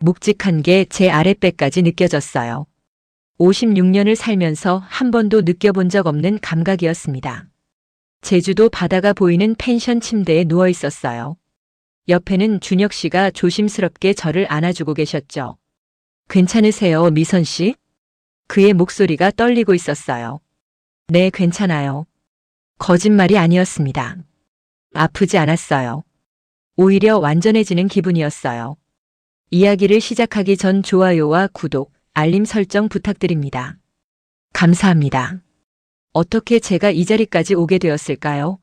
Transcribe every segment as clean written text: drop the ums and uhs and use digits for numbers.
묵직한 게 제 아랫배까지 느껴졌어요. 56년을 살면서 한 번도 느껴본 적 없는 감각이었습니다. 제주도 바다가 보이는 펜션 침대에 누워 있었어요. 옆에는 준혁 씨가 조심스럽게 저를 안아주고 계셨죠. 괜찮으세요, 미선 씨? 그의 목소리가 떨리고 있었어요. 네, 괜찮아요. 거짓말이 아니었습니다. 아프지 않았어요. 오히려 완전해지는 기분이었어요. 이야기를 시작하기 전 좋아요와 구독, 알림 설정 부탁드립니다. 감사합니다. 어떻게 제가 이 자리까지 오게 되었을까요?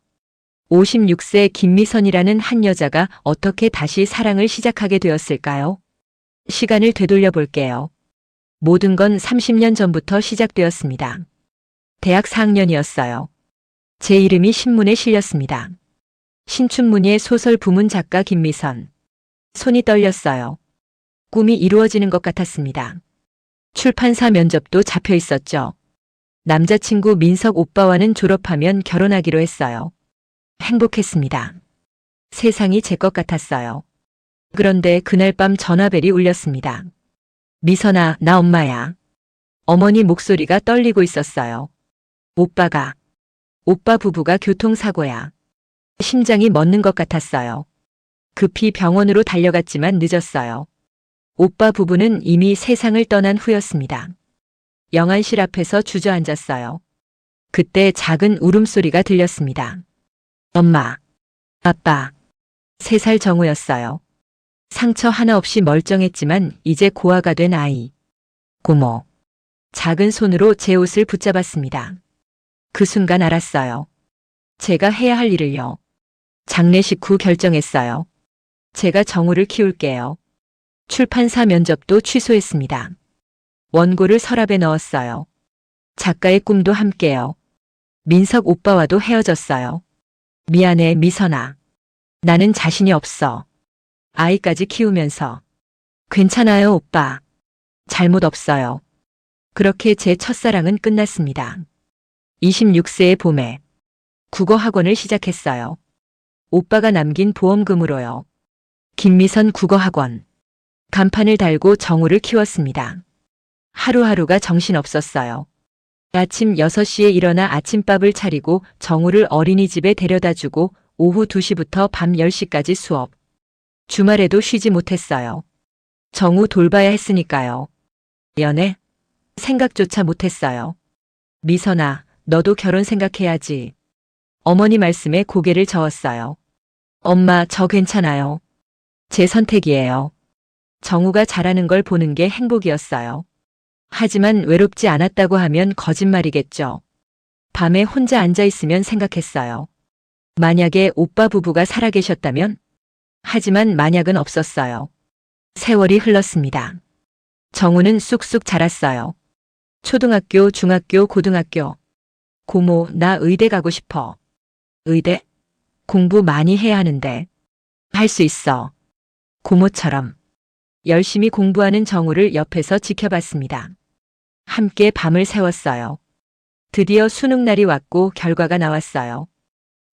56세 김미선이라는 한 여자가 어떻게 다시 사랑을 시작하게 되었을까요? 시간을 되돌려 볼게요. 모든 건 30년 전부터 시작되었습니다. 대학 4학년이었어요. 제 이름이 신문에 실렸습니다. 신춘문예 소설 부문 작가 김미선. 손이 떨렸어요. 꿈이 이루어지는 것 같았습니다. 출판사 면접도 잡혀 있었죠. 남자친구 민석 오빠와는 졸업하면 결혼하기로 했어요. 행복했습니다. 세상이 제 것 같았어요. 그런데 그날 밤 전화벨이 울렸습니다. 미선아, 나 엄마야. 어머니 목소리가 떨리고 있었어요. 오빠 부부가 교통사고야. 심장이 멎는 것 같았어요. 급히 병원으로 달려갔지만 늦었어요. 오빠 부부는 이미 세상을 떠난 후였습니다. 영안실 앞에서 주저앉았어요. 그때 작은 울음소리가 들렸습니다. 엄마, 아빠. 3살 정우였어요. 상처 하나 없이 멀쩡했지만 이제 고아가 된 아이. 고모. 작은 손으로 제 옷을 붙잡았습니다. 그 순간 알았어요. 제가 해야 할 일을요. 장례식 후 결정했어요. 제가 정우를 키울게요. 출판사 면접도 취소했습니다. 원고를 서랍에 넣었어요. 작가의 꿈도 함께요. 민석 오빠와도 헤어졌어요. 미안해, 미선아. 나는 자신이 없어. 아이까지 키우면서. 괜찮아요, 오빠. 잘못 없어요. 그렇게 제 첫사랑은 끝났습니다. 26세의 봄에 국어 학원을 시작했어요. 오빠가 남긴 보험금으로요. 김미선 국어학원. 간판을 달고 정우를 키웠습니다. 하루하루가 정신없었어요. 아침 6시에 일어나 아침밥을 차리고 정우를 어린이집에 데려다 주고 오후 2시부터 밤 10시까지 수업. 주말에도 쉬지 못했어요. 정우 돌봐야 했으니까요. 연애? 생각조차 못했어요. 미선아, 너도 결혼 생각해야지. 어머니 말씀에 고개를 저었어요. 엄마, 저 괜찮아요. 제 선택이에요. 정우가 잘하는 걸 보는 게 행복이었어요. 하지만 외롭지 않았다고 하면 거짓말이겠죠. 밤에 혼자 앉아 있으면 생각했어요. 만약에 오빠 부부가 살아계셨다면? 하지만 만약은 없었어요. 세월이 흘렀습니다. 정우는 쑥쑥 자랐어요. 초등학교, 중학교, 고등학교. 고모, 나 의대 가고 싶어. 의대? 공부 많이 해야 하는데. 할 수 있어. 고모처럼. 열심히 공부하는 정우를 옆에서 지켜봤습니다. 함께 밤을 새웠어요. 드디어 수능날이 왔고 결과가 나왔어요.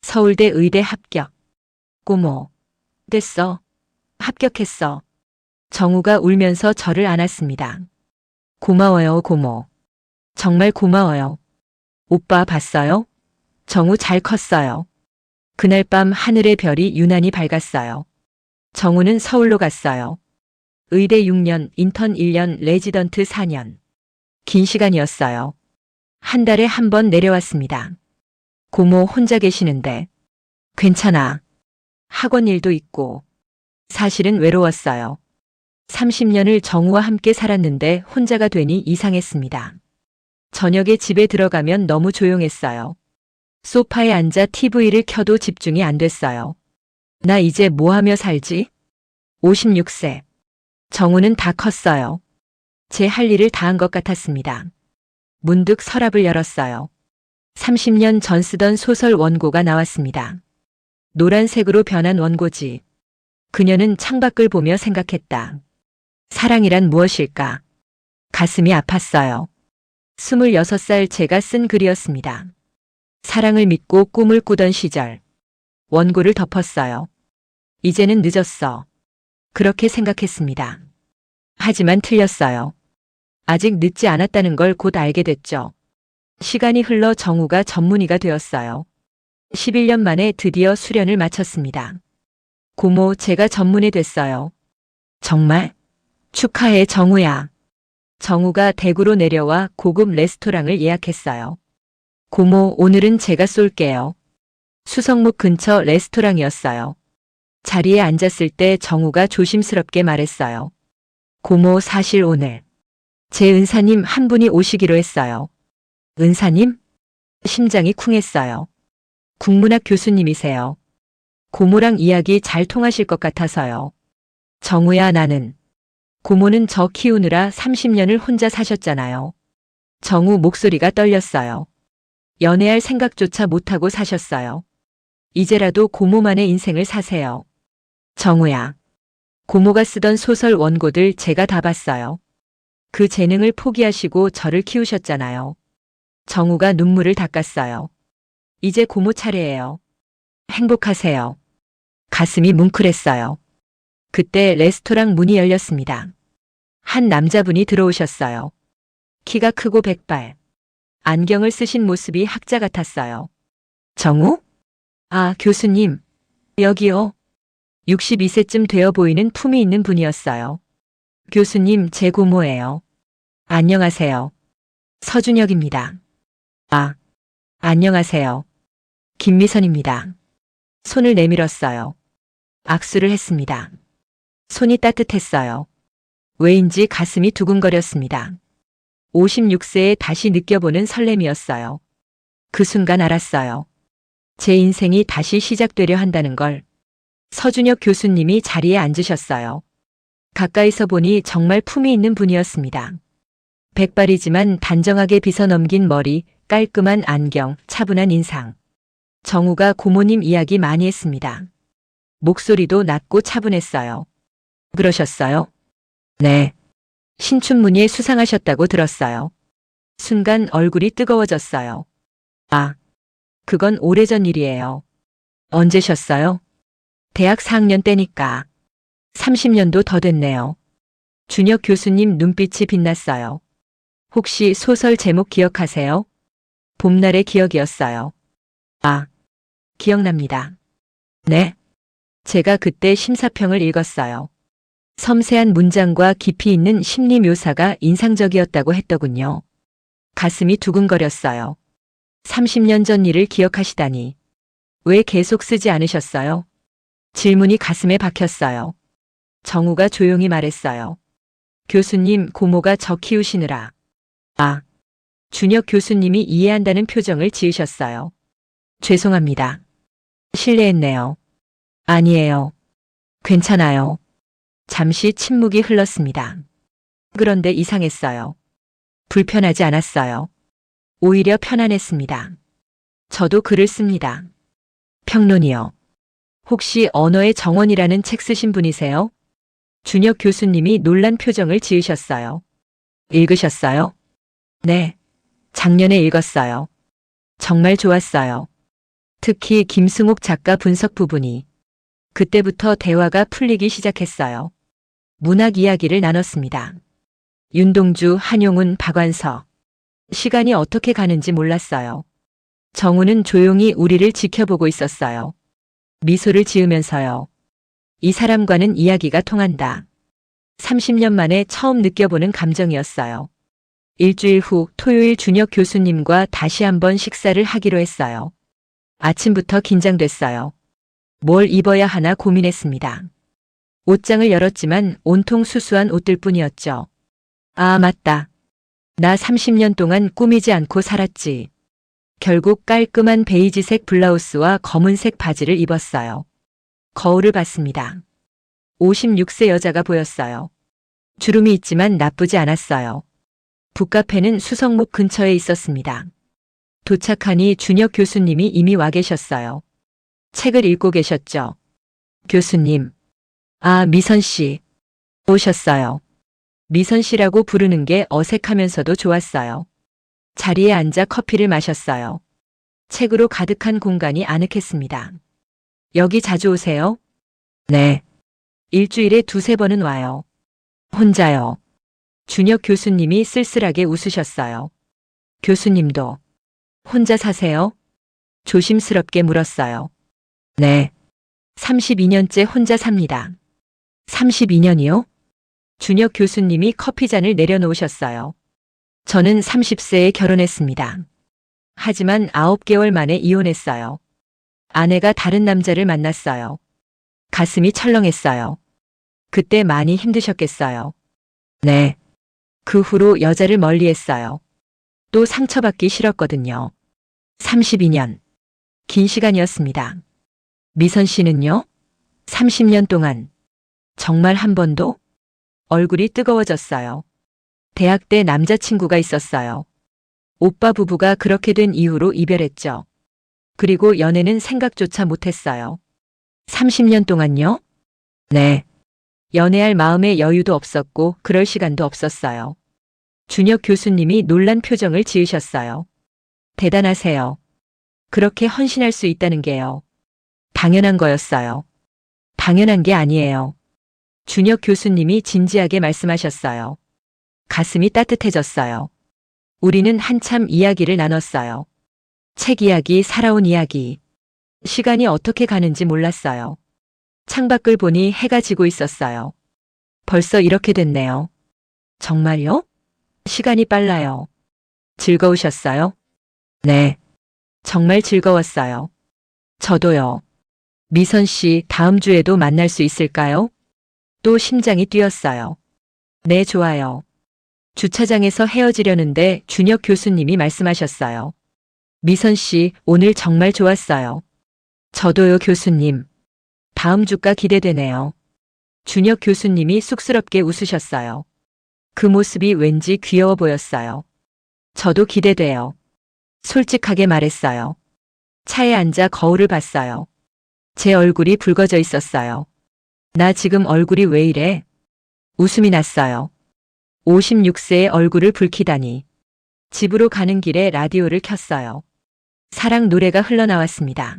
서울대 의대 합격. 고모. 됐어. 합격했어. 정우가 울면서 저를 안았습니다. 고마워요, 고모. 정말 고마워요. 오빠 봤어요? 정우 잘 컸어요. 그날 밤 하늘의 별이 유난히 밝았어요. 정우는 서울로 갔어요. 의대 6년, 인턴 1년, 레지던트 4년. 긴 시간이었어요. 한 달에 한 번 내려왔습니다. 고모 혼자 계시는데. 괜찮아. 학원 일도 있고. 사실은 외로웠어요. 30년을 정우와 함께 살았는데 혼자가 되니 이상했습니다. 저녁에 집에 들어가면 너무 조용했어요. 소파에 앉아 TV를 켜도 집중이 안 됐어요. 나 이제 뭐 하며 살지? 56세. 정우는 다 컸어요. 제 할 일을 다 한 것 같았습니다. 문득 서랍을 열었어요. 30년 전 쓰던 소설 원고가 나왔습니다. 노란색으로 변한 원고지. 그녀는 창밖을 보며 생각했다. 사랑이란 무엇일까? 가슴이 아팠어요. 26살 제가 쓴 글이었습니다. 사랑을 믿고 꿈을 꾸던 시절. 원고를 덮었어요. 이제는 늦었어. 그렇게 생각했습니다. 하지만 틀렸어요. 아직 늦지 않았다는 걸 곧 알게 됐죠. 시간이 흘러 정우가 전문의가 되었어요. 11년 만에 드디어 수련을 마쳤습니다. 고모, 제가 전문의 됐어요. 정말? 축하해, 정우야. 정우가 대구로 내려와 고급 레스토랑을 예약했어요. 고모, 오늘은 제가 쏠게요. 수성목 근처 레스토랑이었어요. 자리에 앉았을 때 정우가 조심스럽게 말했어요. 고모, 사실 오늘 제 은사님 한 분이 오시기로 했어요. 은사님? 심장이 쿵했어요. 국문학 교수님이세요. 고모랑 이야기 잘 통하실 것 같아서요. 정우야, 나는. 고모는 저 키우느라 30년을 혼자 사셨잖아요. 정우 목소리가 떨렸어요. 연애할 생각조차 못하고 사셨어요. 이제라도 고모만의 인생을 사세요. 정우야. 고모가 쓰던 소설 원고들 제가 다 봤어요. 그 재능을 포기하시고 저를 키우셨잖아요. 정우가 눈물을 닦았어요. 이제 고모 차례예요. 행복하세요. 가슴이 뭉클했어요. 그때 레스토랑 문이 열렸습니다. 한 남자분이 들어오셨어요. 키가 크고 백발. 안경을 쓰신 모습이 학자 같았어요. 정우? 아, 교수님. 여기요. 62세쯤 되어 보이는 품이 있는 분이었어요. 교수님, 제 고모예요. 안녕하세요. 서준혁입니다. 아, 안녕하세요. 김미선입니다. 손을 내밀었어요. 악수를 했습니다. 손이 따뜻했어요. 왜인지 가슴이 두근거렸습니다. 56세에 다시 느껴보는 설렘이었어요. 그 순간 알았어요. 제 인생이 다시 시작되려 한다는 걸. 서준혁 교수님이 자리에 앉으셨어요. 가까이서 보니 정말 품이 있는 분이었습니다. 백발이지만 단정하게 빗어넘긴 머리, 깔끔한 안경, 차분한 인상. 정우가 고모님 이야기 많이 했습니다. 목소리도 낮고 차분했어요. 그러셨어요? 네. 신춘문예 수상하셨다고 들었어요. 순간 얼굴이 뜨거워졌어요. 아, 그건 오래전 일이에요. 언제셨어요? 대학 4학년 때니까. 30년도 더 됐네요. 준혁 교수님 눈빛이 빛났어요. 혹시 소설 제목 기억하세요? 봄날의 기억이었어요. 아, 기억납니다. 네. 제가 그때 심사평을 읽었어요. 섬세한 문장과 깊이 있는 심리 묘사가 인상적이었다고 했더군요. 가슴이 두근거렸어요. 30년 전 일을 기억하시다니. 왜 계속 쓰지 않으셨어요? 질문이 가슴에 박혔어요. 정우가 조용히 말했어요. 교수님, 고모가 저 키우시느라. 아, 준혁 교수님이 이해한다는 표정을 지으셨어요. 죄송합니다. 실례했네요. 아니에요. 괜찮아요. 잠시 침묵이 흘렀습니다. 그런데 이상했어요. 불편하지 않았어요. 오히려 편안했습니다. 저도 글을 씁니다. 평론이요. 혹시 언어의 정원이라는 책 쓰신 분이세요? 준혁 교수님이 놀란 표정을 지으셨어요. 읽으셨어요? 네. 작년에 읽었어요. 정말 좋았어요. 특히 김승옥 작가 분석 부분이. 그때부터 대화가 풀리기 시작했어요. 문학 이야기를 나눴습니다. 윤동주, 한용운, 박완서. 시간이 어떻게 가는지 몰랐어요. 정우는 조용히 우리를 지켜보고 있었어요. 미소를 지으면서요. 이 사람과는 이야기가 통한다. 30년 만에 처음 느껴보는 감정이었어요. 일주일 후 토요일 준혁 교수님과 다시 한번 식사를 하기로 했어요. 아침부터 긴장됐어요. 뭘 입어야 하나 고민했습니다. 옷장을 열었지만 온통 수수한 옷들 뿐이었죠. 아, 맞다. 나 30년 동안 꾸미지 않고 살았지. 결국 깔끔한 베이지색 블라우스와 검은색 바지를 입었어요. 거울을 봤습니다. 56세 여자가 보였어요. 주름이 있지만 나쁘지 않았어요. 북카페는 수성목 근처에 있었습니다. 도착하니 준혁 교수님이 이미 와 계셨어요. 책을 읽고 계셨죠. 교수님. 아, 미선 씨. 오셨어요. 미선 씨라고 부르는 게 어색하면서도 좋았어요. 자리에 앉아 커피를 마셨어요. 책으로 가득한 공간이 아늑했습니다. 여기 자주 오세요? 네. 일주일에 두세 번은 와요. 혼자요. 준혁 교수님이 쓸쓸하게 웃으셨어요. 교수님도 혼자 사세요? 조심스럽게 물었어요. 네. 32년째 혼자 삽니다. 32년이요? 준혁 교수님이 커피잔을 내려놓으셨어요. 저는 30세에 결혼했습니다. 하지만 9개월 만에 이혼했어요. 아내가 다른 남자를 만났어요. 가슴이 철렁했어요. 그때 많이 힘드셨겠어요. 네. 그 후로 여자를 멀리했어요. 또 상처받기 싫었거든요. 32년. 긴 시간이었습니다. 미선 씨는요? 30년 동안. 정말 한 번도? 얼굴이 뜨거워졌어요. 대학 때 남자친구가 있었어요. 오빠 부부가 그렇게 된 이후로 이별했죠. 그리고 연애는 생각조차 못했어요. 30년 동안요? 네. 연애할 마음의 여유도 없었고 그럴 시간도 없었어요. 준혁 교수님이 놀란 표정을 지으셨어요. 대단하세요. 그렇게 헌신할 수 있다는 게요. 당연한 거였어요. 당연한 게 아니에요. 준혁 교수님이 진지하게 말씀하셨어요. 가슴이 따뜻해졌어요. 우리는 한참 이야기를 나눴어요. 책 이야기, 살아온 이야기. 시간이 어떻게 가는지 몰랐어요. 창밖을 보니 해가 지고 있었어요. 벌써 이렇게 됐네요. 정말요? 시간이 빨라요. 즐거우셨어요? 네. 정말 즐거웠어요. 저도요. 미선 씨, 다음 주에도 만날 수 있을까요? 또 심장이 뛰었어요. 네, 좋아요. 주차장에서 헤어지려는데 준혁 교수님이 말씀하셨어요. 미선 씨, 오늘 정말 좋았어요. 저도요, 교수님. 다음 주가 기대되네요. 준혁 교수님이 쑥스럽게 웃으셨어요. 그 모습이 왠지 귀여워 보였어요. 저도 기대돼요. 솔직하게 말했어요. 차에 앉아 거울을 봤어요. 제 얼굴이 붉어져 있었어요. 나 지금 얼굴이 왜 이래? 웃음이 났어요. 56세의 얼굴을 붉히다니. 집으로 가는 길에 라디오를 켰어요. 사랑 노래가 흘러나왔습니다.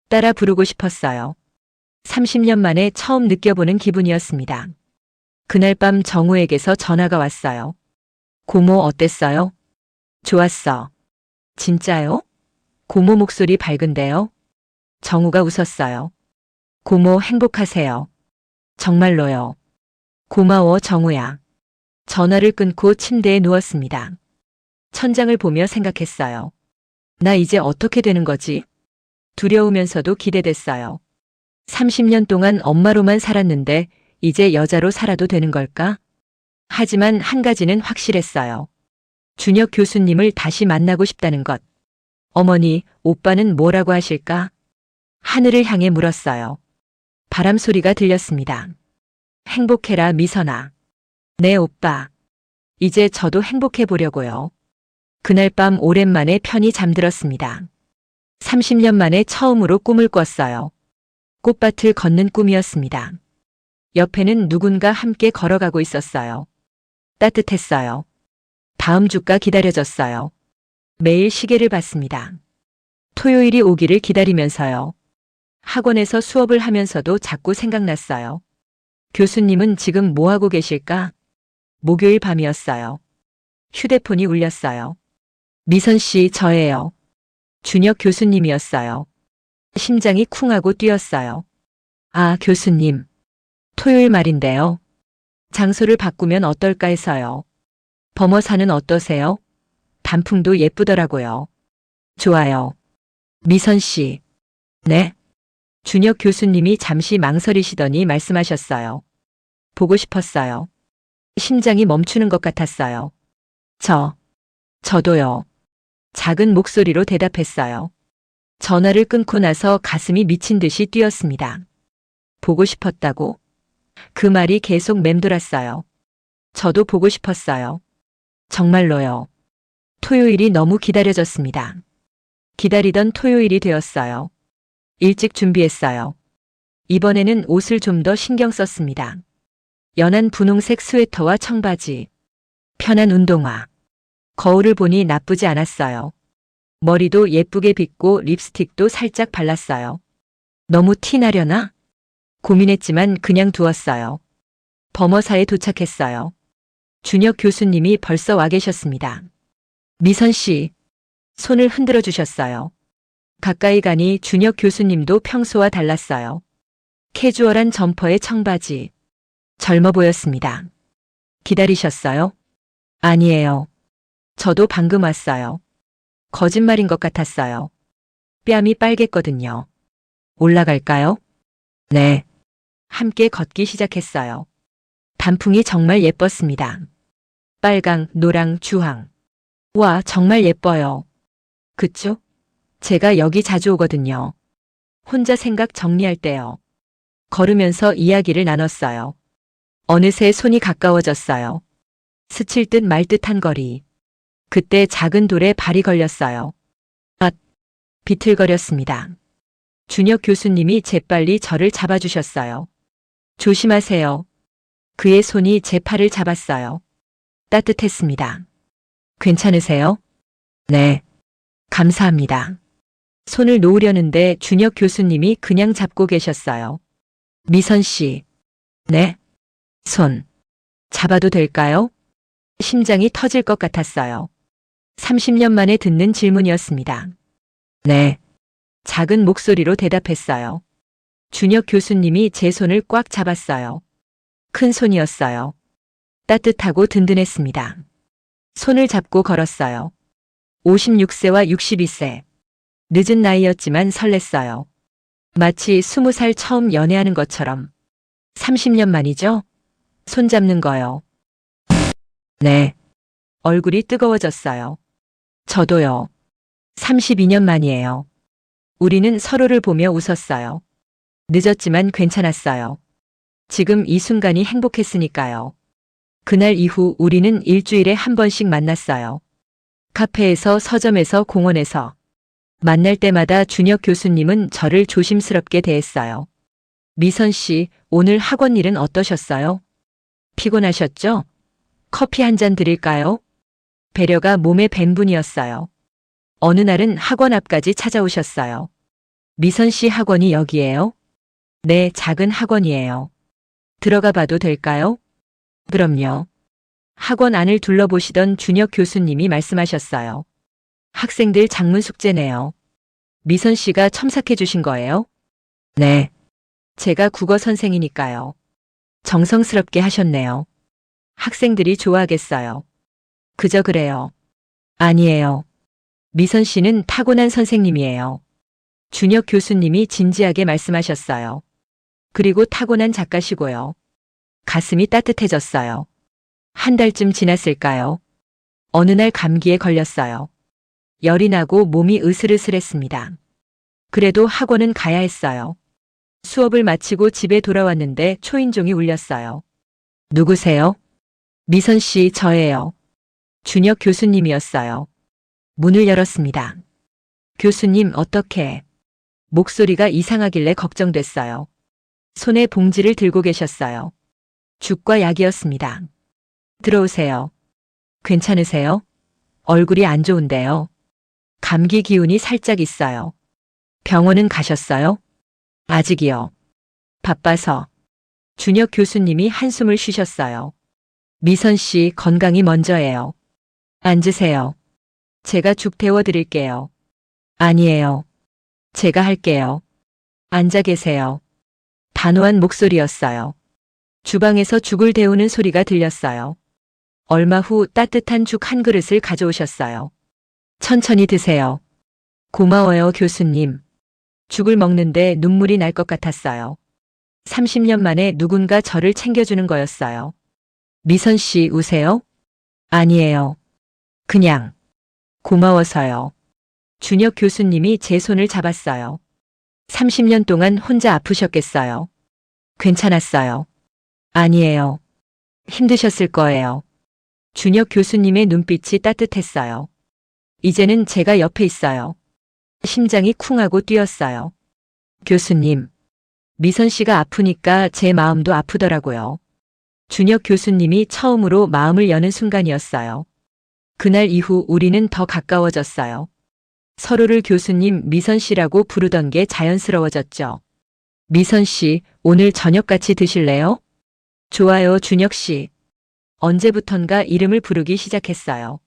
따라 부르고 싶었어요. 30년 만에 처음 느껴보는 기분이었습니다. 그날 밤 정우에게서 전화가 왔어요. 고모 어땠어요? 좋았어. 진짜요? 고모 목소리 밝은데요? 정우가 웃었어요. 고모 행복하세요. 정말로요. 고마워 정우야. 전화를 끊고 침대에 누웠습니다. 천장을 보며 생각했어요. 나 이제 어떻게 되는 거지? 두려우면서도 기대됐어요. 30년 동안 엄마로만 살았는데 이제 여자로 살아도 되는 걸까? 하지만 한 가지는 확실했어요. 준혁 교수님을 다시 만나고 싶다는 것. 어머니, 오빠는 뭐라고 하실까? 하늘을 향해 물었어요. 바람 소리가 들렸습니다. 행복해라 미선아. 네 오빠. 이제 저도 행복해 보려고요. 그날 밤 오랜만에 편히 잠들었습니다. 30년 만에 처음으로 꿈을 꿨어요. 꽃밭을 걷는 꿈이었습니다. 옆에는 누군가 함께 걸어가고 있었어요. 따뜻했어요. 다음 주가 기다려졌어요. 매일 시계를 봤습니다. 토요일이 오기를 기다리면서요. 학원에서 수업을 하면서도 자꾸 생각났어요. 교수님은 지금 뭐하고 계실까? 목요일 밤이었어요. 휴대폰이 울렸어요. 미선 씨, 저예요. 준혁 교수님이었어요. 심장이 쿵하고 뛰었어요. 아, 교수님. 토요일 말인데요. 장소를 바꾸면 어떨까 해서요. 범어사는 어떠세요? 단풍도 예쁘더라고요. 좋아요. 미선 씨. 네? 준혁 교수님이 잠시 망설이시더니 말씀하셨어요. 보고 싶었어요. 심장이 멈추는 것 같았어요. 저도요. 작은 목소리로 대답했어요. 전화를 끊고 나서 가슴이 미친 듯이 뛰었습니다. 보고 싶었다고? 그 말이 계속 맴돌았어요. 저도 보고 싶었어요. 정말로요. 토요일이 너무 기다려졌습니다. 기다리던 토요일이 되었어요. 일찍 준비했어요. 이번에는 옷을 좀 더 신경 썼습니다. 연한 분홍색 스웨터와 청바지, 편한 운동화. 거울을 보니 나쁘지 않았어요. 머리도 예쁘게 빗고 립스틱도 살짝 발랐어요. 너무 티 나려나? 고민했지만 그냥 두었어요. 범어사에 도착했어요. 준혁 교수님이 벌써 와 계셨습니다. 미선 씨, 손을 흔들어 주셨어요. 가까이 가니 준혁 교수님도 평소와 달랐어요. 캐주얼한 점퍼에 청바지. 젊어 보였습니다. 기다리셨어요? 아니에요. 저도 방금 왔어요. 거짓말인 것 같았어요. 뺨이 빨갰거든요. 올라갈까요? 네. 함께 걷기 시작했어요. 단풍이 정말 예뻤습니다. 빨강, 노랑, 주황. 와, 정말 예뻐요. 그쵸? 제가 여기 자주 오거든요. 혼자 생각 정리할 때요. 걸으면서 이야기를 나눴어요. 어느새 손이 가까워졌어요. 스칠 듯 말 듯한 거리. 그때 작은 돌에 발이 걸렸어요. 앗! 비틀거렸습니다. 준혁 교수님이 재빨리 저를 잡아주셨어요. 조심하세요. 그의 손이 제 팔을 잡았어요. 따뜻했습니다. 괜찮으세요? 네. 감사합니다. 손을 놓으려는데 준혁 교수님이 그냥 잡고 계셨어요. 미선 씨. 네. 손. 잡아도 될까요? 심장이 터질 것 같았어요. 30년 만에 듣는 질문이었습니다. 네. 작은 목소리로 대답했어요. 준혁 교수님이 제 손을 꽉 잡았어요. 큰 손이었어요. 따뜻하고 든든했습니다. 손을 잡고 걸었어요. 56세와 62세. 늦은 나이였지만 설렜어요. 마치 20살 처음 연애하는 것처럼. 30년 만이죠? 손 잡는 거요. 네. 얼굴이 뜨거워졌어요. 저도요. 32년 만이에요. 우리는 서로를 보며 웃었어요. 늦었지만 괜찮았어요. 지금 이 순간이 행복했으니까요. 그날 이후 우리는 일주일에 한 번씩 만났어요. 카페에서, 서점에서, 공원에서. 만날 때마다 준혁 교수님은 저를 조심스럽게 대했어요. 미선 씨, 오늘 학원 일은 어떠셨어요? 피곤하셨죠? 커피 한 잔 드릴까요? 배려가 몸에 밴 분이었어요. 어느 날은 학원 앞까지 찾아오셨어요. 미선 씨 학원이 여기예요? 네, 작은 학원이에요. 들어가 봐도 될까요? 그럼요. 학원 안을 둘러보시던 준혁 교수님이 말씀하셨어요. 학생들 작문 숙제네요. 미선 씨가 첨삭해 주신 거예요? 네. 제가 국어 선생이니까요. 정성스럽게 하셨네요. 학생들이 좋아하겠어요. 그저 그래요. 아니에요. 미선 씨는 타고난 선생님이에요. 준혁 교수님이 진지하게 말씀하셨어요. 그리고 타고난 작가시고요. 가슴이 따뜻해졌어요. 한 달쯤 지났을까요? 어느 날 감기에 걸렸어요. 열이 나고 몸이 으슬으슬했습니다. 그래도 학원은 가야 했어요. 수업을 마치고 집에 돌아왔는데 초인종이 울렸어요. 누구세요? 미선 씨, 저예요. 준혁 교수님이었어요. 문을 열었습니다. 교수님, 어떻게? 목소리가 이상하길래 걱정됐어요. 손에 봉지를 들고 계셨어요. 죽과 약이었습니다. 들어오세요. 괜찮으세요? 얼굴이 안 좋은데요. 감기 기운이 살짝 있어요. 병원은 가셨어요? 아직이요. 바빠서. 준혁 교수님이 한숨을 쉬셨어요. 미선 씨, 건강이 먼저예요. 앉으세요. 제가 죽 데워 드릴게요. 아니에요. 제가 할게요. 앉아 계세요. 단호한 목소리였어요. 주방에서 죽을 데우는 소리가 들렸어요. 얼마 후 따뜻한 죽 한 그릇을 가져오셨어요. 천천히 드세요. 고마워요, 교수님. 죽을 먹는데 눈물이 날 것 같았어요. 30년 만에 누군가 저를 챙겨주는 거였어요. 미선 씨, 우세요? 아니에요. 그냥. 고마워서요. 준혁 교수님이 제 손을 잡았어요. 30년 동안 혼자 아프셨겠어요. 괜찮았어요. 아니에요. 힘드셨을 거예요. 준혁 교수님의 눈빛이 따뜻했어요. 이제는 제가 옆에 있어요. 심장이 쿵하고 뛰었어요. 교수님. 미선 씨가 아프니까 제 마음도 아프더라고요. 준혁 교수님이 처음으로 마음을 여는 순간이었어요. 그날 이후 우리는 더 가까워졌어요. 서로를 교수님, 미선 씨라고 부르던 게 자연스러워졌죠. 미선 씨, 오늘 저녁 같이 드실래요? 좋아요, 준혁 씨. 언제부턴가 이름을 부르기 시작했어요.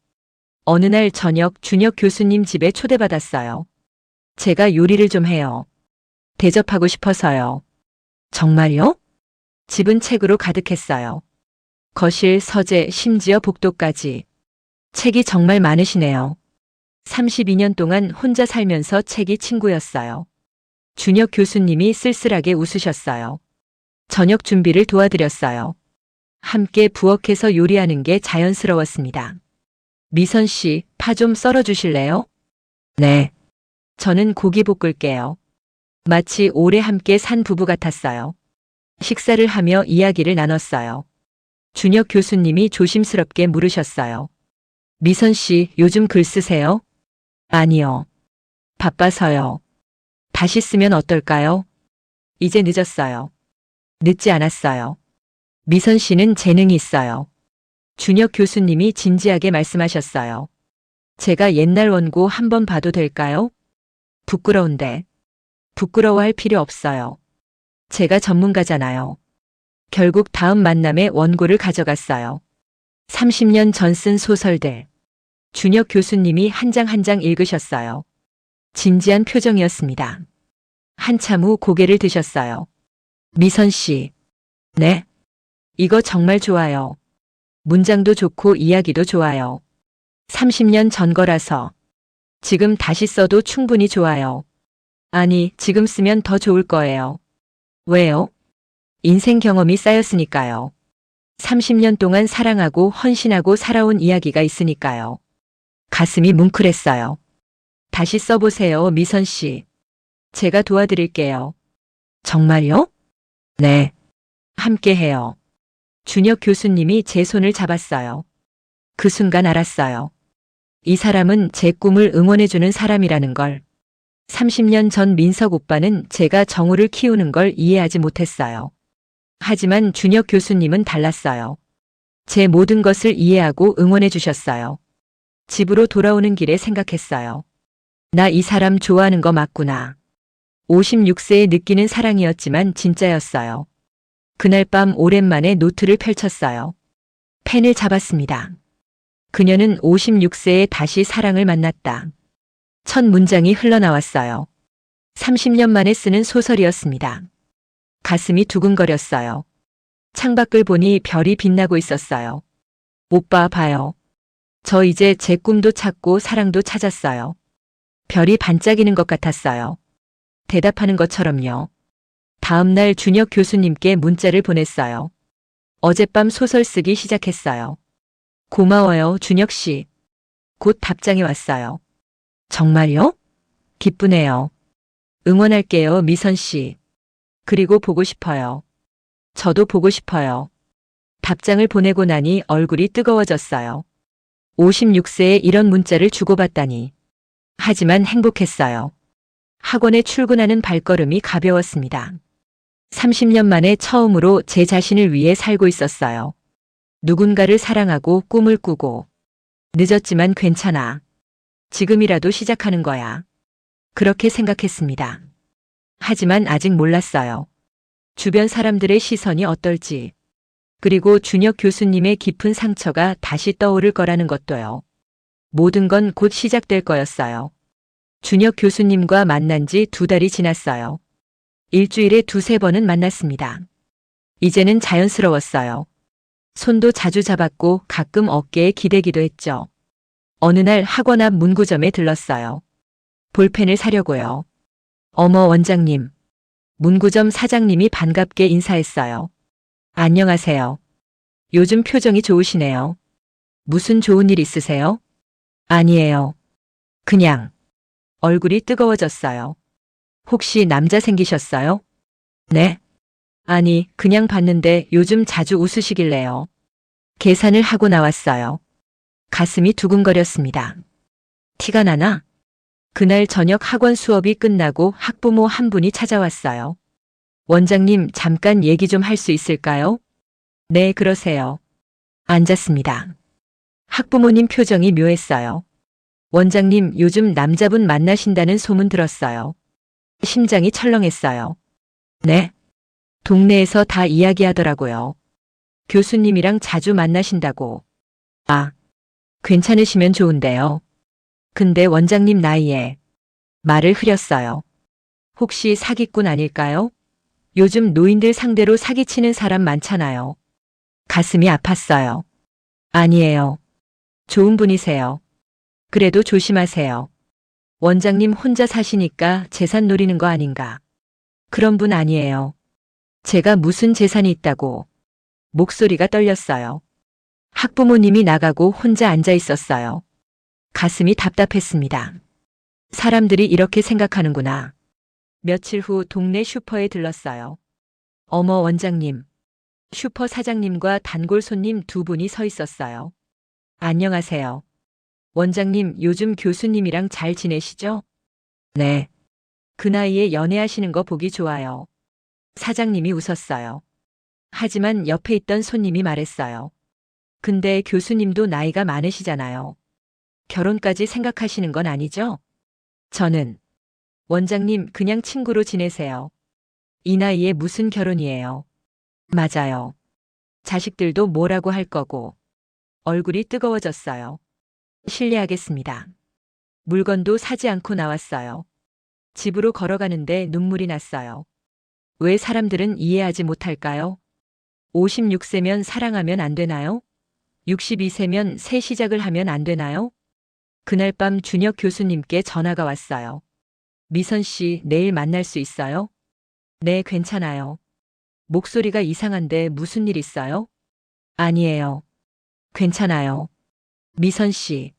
어느 날 저녁 준혁 교수님 집에 초대받았어요. 제가 요리를 좀 해요. 대접하고 싶어서요. 정말요? 집은 책으로 가득했어요. 거실, 서재, 심지어 복도까지. 책이 정말 많으시네요. 32년 동안 혼자 살면서 책이 친구였어요. 준혁 교수님이 쓸쓸하게 웃으셨어요. 저녁 준비를 도와드렸어요. 함께 부엌에서 요리하는 게 자연스러웠습니다. 미선 씨, 파 좀 썰어 주실래요? 네. 저는 고기 볶을게요. 마치 오래 함께 산 부부 같았어요. 식사를 하며 이야기를 나눴어요. 준혁 교수님이 조심스럽게 물으셨어요. 미선 씨, 요즘 글 쓰세요? 아니요. 바빠서요. 다시 쓰면 어떨까요? 이제 늦었어요. 늦지 않았어요. 미선 씨는 재능이 있어요. 준혁 교수님이 진지하게 말씀하셨어요. 제가 옛날 원고 한번 봐도 될까요? 부끄러운데. 부끄러워할 필요 없어요. 제가 전문가잖아요. 결국 다음 만남에 원고를 가져갔어요. 30년 전 쓴 소설들. 준혁 교수님이 한 장 한 장 읽으셨어요. 진지한 표정이었습니다. 한참 후 고개를 드셨어요. 미선 씨. 네. 이거 정말 좋아요. 문장도 좋고 이야기도 좋아요. 30년 전 거라서. 지금 다시 써도 충분히 좋아요. 아니, 지금 쓰면 더 좋을 거예요. 왜요? 인생 경험이 쌓였으니까요. 30년 동안 사랑하고 헌신하고 살아온 이야기가 있으니까요. 가슴이 뭉클했어요. 다시 써보세요, 미선 씨. 제가 도와드릴게요. 정말요? 네. 함께 해요. 준혁 교수님이 제 손을 잡았어요. 그 순간 알았어요. 이 사람은 제 꿈을 응원해주는 사람이라는 걸. 30년 전 민석 오빠는 제가 정우를 키우는 걸 이해하지 못했어요. 하지만 준혁 교수님은 달랐어요. 제 모든 것을 이해하고 응원해 주셨어요. 집으로 돌아오는 길에 생각했어요. 나 이 사람 좋아하는 거 맞구나. 56세에 느끼는 사랑이었지만 진짜였어요. 그날 밤 오랜만에 노트를 펼쳤어요. 펜을 잡았습니다. 그녀는 56세에 다시 사랑을 만났다. 첫 문장이 흘러나왔어요. 30년 만에 쓰는 소설이었습니다. 가슴이 두근거렸어요. 창밖을 보니 별이 빛나고 있었어요. 오빠 봐요. 저 이제 제 꿈도 찾고 사랑도 찾았어요. 별이 반짝이는 것 같았어요. 대답하는 것처럼요. 다음 날 준혁 교수님께 문자를 보냈어요. 어젯밤 소설 쓰기 시작했어요. 고마워요, 준혁 씨. 곧 답장이 왔어요. 정말요? 기쁘네요. 응원할게요, 미선 씨. 그리고 보고 싶어요. 저도 보고 싶어요. 답장을 보내고 나니 얼굴이 뜨거워졌어요. 56세에 이런 문자를 주고받다니. 하지만 행복했어요. 학원에 출근하는 발걸음이 가벼웠습니다. 30년 만에 처음으로 제 자신을 위해 살고 있었어요. 누군가를 사랑하고 꿈을 꾸고. 늦었지만 괜찮아. 지금이라도 시작하는 거야. 그렇게 생각했습니다. 하지만 아직 몰랐어요. 주변 사람들의 시선이 어떨지. 그리고 준혁 교수님의 깊은 상처가 다시 떠오를 거라는 것도요. 모든 건 곧 시작될 거였어요. 준혁 교수님과 만난 지 2달이 지났어요. 일주일에 2~3번은 만났습니다. 이제는 자연스러웠어요. 손도 자주 잡았고 가끔 어깨에 기대기도 했죠. 어느 날 학원 앞 문구점에 들렀어요. 볼펜을 사려고요. 어머 원장님. 문구점 사장님이 반갑게 인사했어요. 안녕하세요. 요즘 표정이 좋으시네요. 무슨 좋은 일 있으세요? 아니에요. 그냥. 얼굴이 뜨거워졌어요. 혹시 남자 생기셨어요? 네. 아니, 그냥 봤는데 요즘 자주 웃으시길래요. 계산을 하고 나왔어요. 가슴이 두근거렸습니다. 티가 나나? 그날 저녁 학원 수업이 끝나고 학부모 한 분이 찾아왔어요. 원장님, 잠깐 얘기 좀 할 수 있을까요? 네, 그러세요. 앉았습니다. 학부모님 표정이 묘했어요. 원장님, 요즘 남자분 만나신다는 소문 들었어요. 심장이 철렁했어요. 네. 동네에서 다 이야기하더라고요. 교수님이랑 자주 만나신다고. 아, 괜찮으시면 좋은데요. 근데 원장님 나이에 말을 흐렸어요. 혹시 사기꾼 아닐까요? 요즘 노인들 상대로 사기치는 사람 많잖아요. 가슴이 아팠어요. 아니에요. 좋은 분이세요. 그래도 조심하세요. 원장님 혼자 사시니까 재산 노리는 거 아닌가. 그런 분 아니에요. 제가 무슨 재산이 있다고. 목소리가 떨렸어요. 학부모님이 나가고 혼자 앉아 있었어요. 가슴이 답답했습니다. 사람들이 이렇게 생각하는구나. 며칠 후 동네 슈퍼에 들렀어요. 어머 원장님. 슈퍼 사장님과 단골 손님 두 분이 서 있었어요. 안녕하세요. 원장님 요즘 교수님이랑 잘 지내시죠? 네. 그 나이에 연애하시는 거 보기 좋아요. 사장님이 웃었어요. 하지만 옆에 있던 손님이 말했어요. 근데 교수님도 나이가 많으시잖아요. 결혼까지 생각하시는 건 아니죠? 저는 원장님 그냥 친구로 지내세요. 이 나이에 무슨 결혼이에요? 맞아요. 자식들도 뭐라고 할 거고. 얼굴이 뜨거워졌어요. 실례하겠습니다. 물건도 사지 않고 나왔어요. 집으로 걸어가는데 눈물이 났어요. 왜 사람들은 이해하지 못할까요? 56세면 사랑하면 안 되나요? 62세면 새 시작을 하면 안 되나요? 그날 밤 준혁 교수님께 전화가 왔어요. 미선 씨, 내일 만날 수 있어요? 네, 괜찮아요. 목소리가 이상한데 무슨 일 있어요? 아니에요. 괜찮아요. 미선 씨.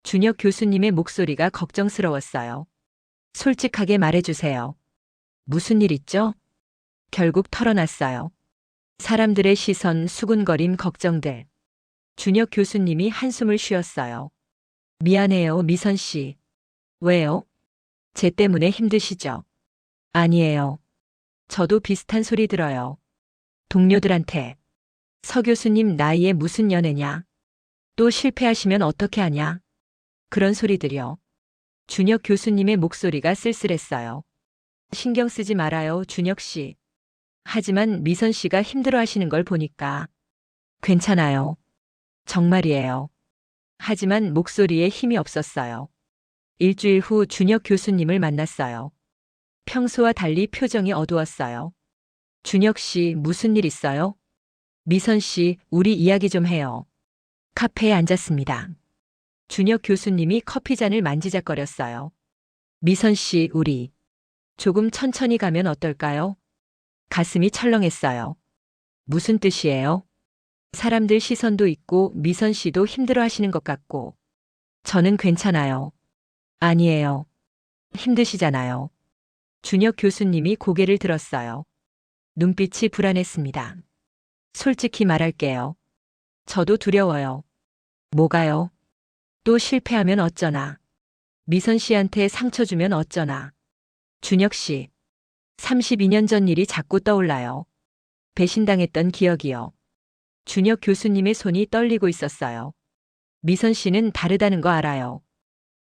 준혁 교수님의 목소리가 걱정스러웠어요. 솔직하게 말해주세요. 무슨 일 있죠? 결국 털어놨어요. 사람들의 시선, 수군거림, 걱정들. 준혁 교수님이 한숨을 쉬었어요. 미안해요, 미선 씨. 왜요? 제 때문에 힘드시죠? 아니에요. 저도 비슷한 소리 들어요. 동료들한테. 서 교수님 나이에 무슨 연애냐? 또 실패하시면 어떻게 하냐? 그런 소리들요. 준혁 교수님의 목소리가 쓸쓸했어요. 신경 쓰지 말아요, 준혁 씨. 하지만 미선 씨가 힘들어 하시는 걸 보니까. 괜찮아요. 정말이에요. 하지만 목소리에 힘이 없었어요. 일주일 후 준혁 교수님을 만났어요. 평소와 달리 표정이 어두웠어요. 준혁 씨, 무슨 일 있어요? 미선 씨, 우리 이야기 좀 해요. 카페에 앉았습니다. 준혁 교수님이 커피잔을 만지작거렸어요. 미선 씨, 우리 조금 천천히 가면 어떨까요? 가슴이 철렁했어요. 무슨 뜻이에요? 사람들 시선도 있고 미선 씨도 힘들어 하시는 것 같고. 저는 괜찮아요. 아니에요. 힘드시잖아요. 준혁 교수님이 고개를 들었어요. 눈빛이 불안했습니다. 솔직히 말할게요. 저도 두려워요. 뭐가요? 또 실패하면 어쩌나. 미선 씨한테 상처 주면 어쩌나. 준혁 씨. 32년 전 일이 자꾸 떠올라요. 배신당했던 기억이요. 준혁 교수님의 손이 떨리고 있었어요. 미선 씨는 다르다는 거 알아요.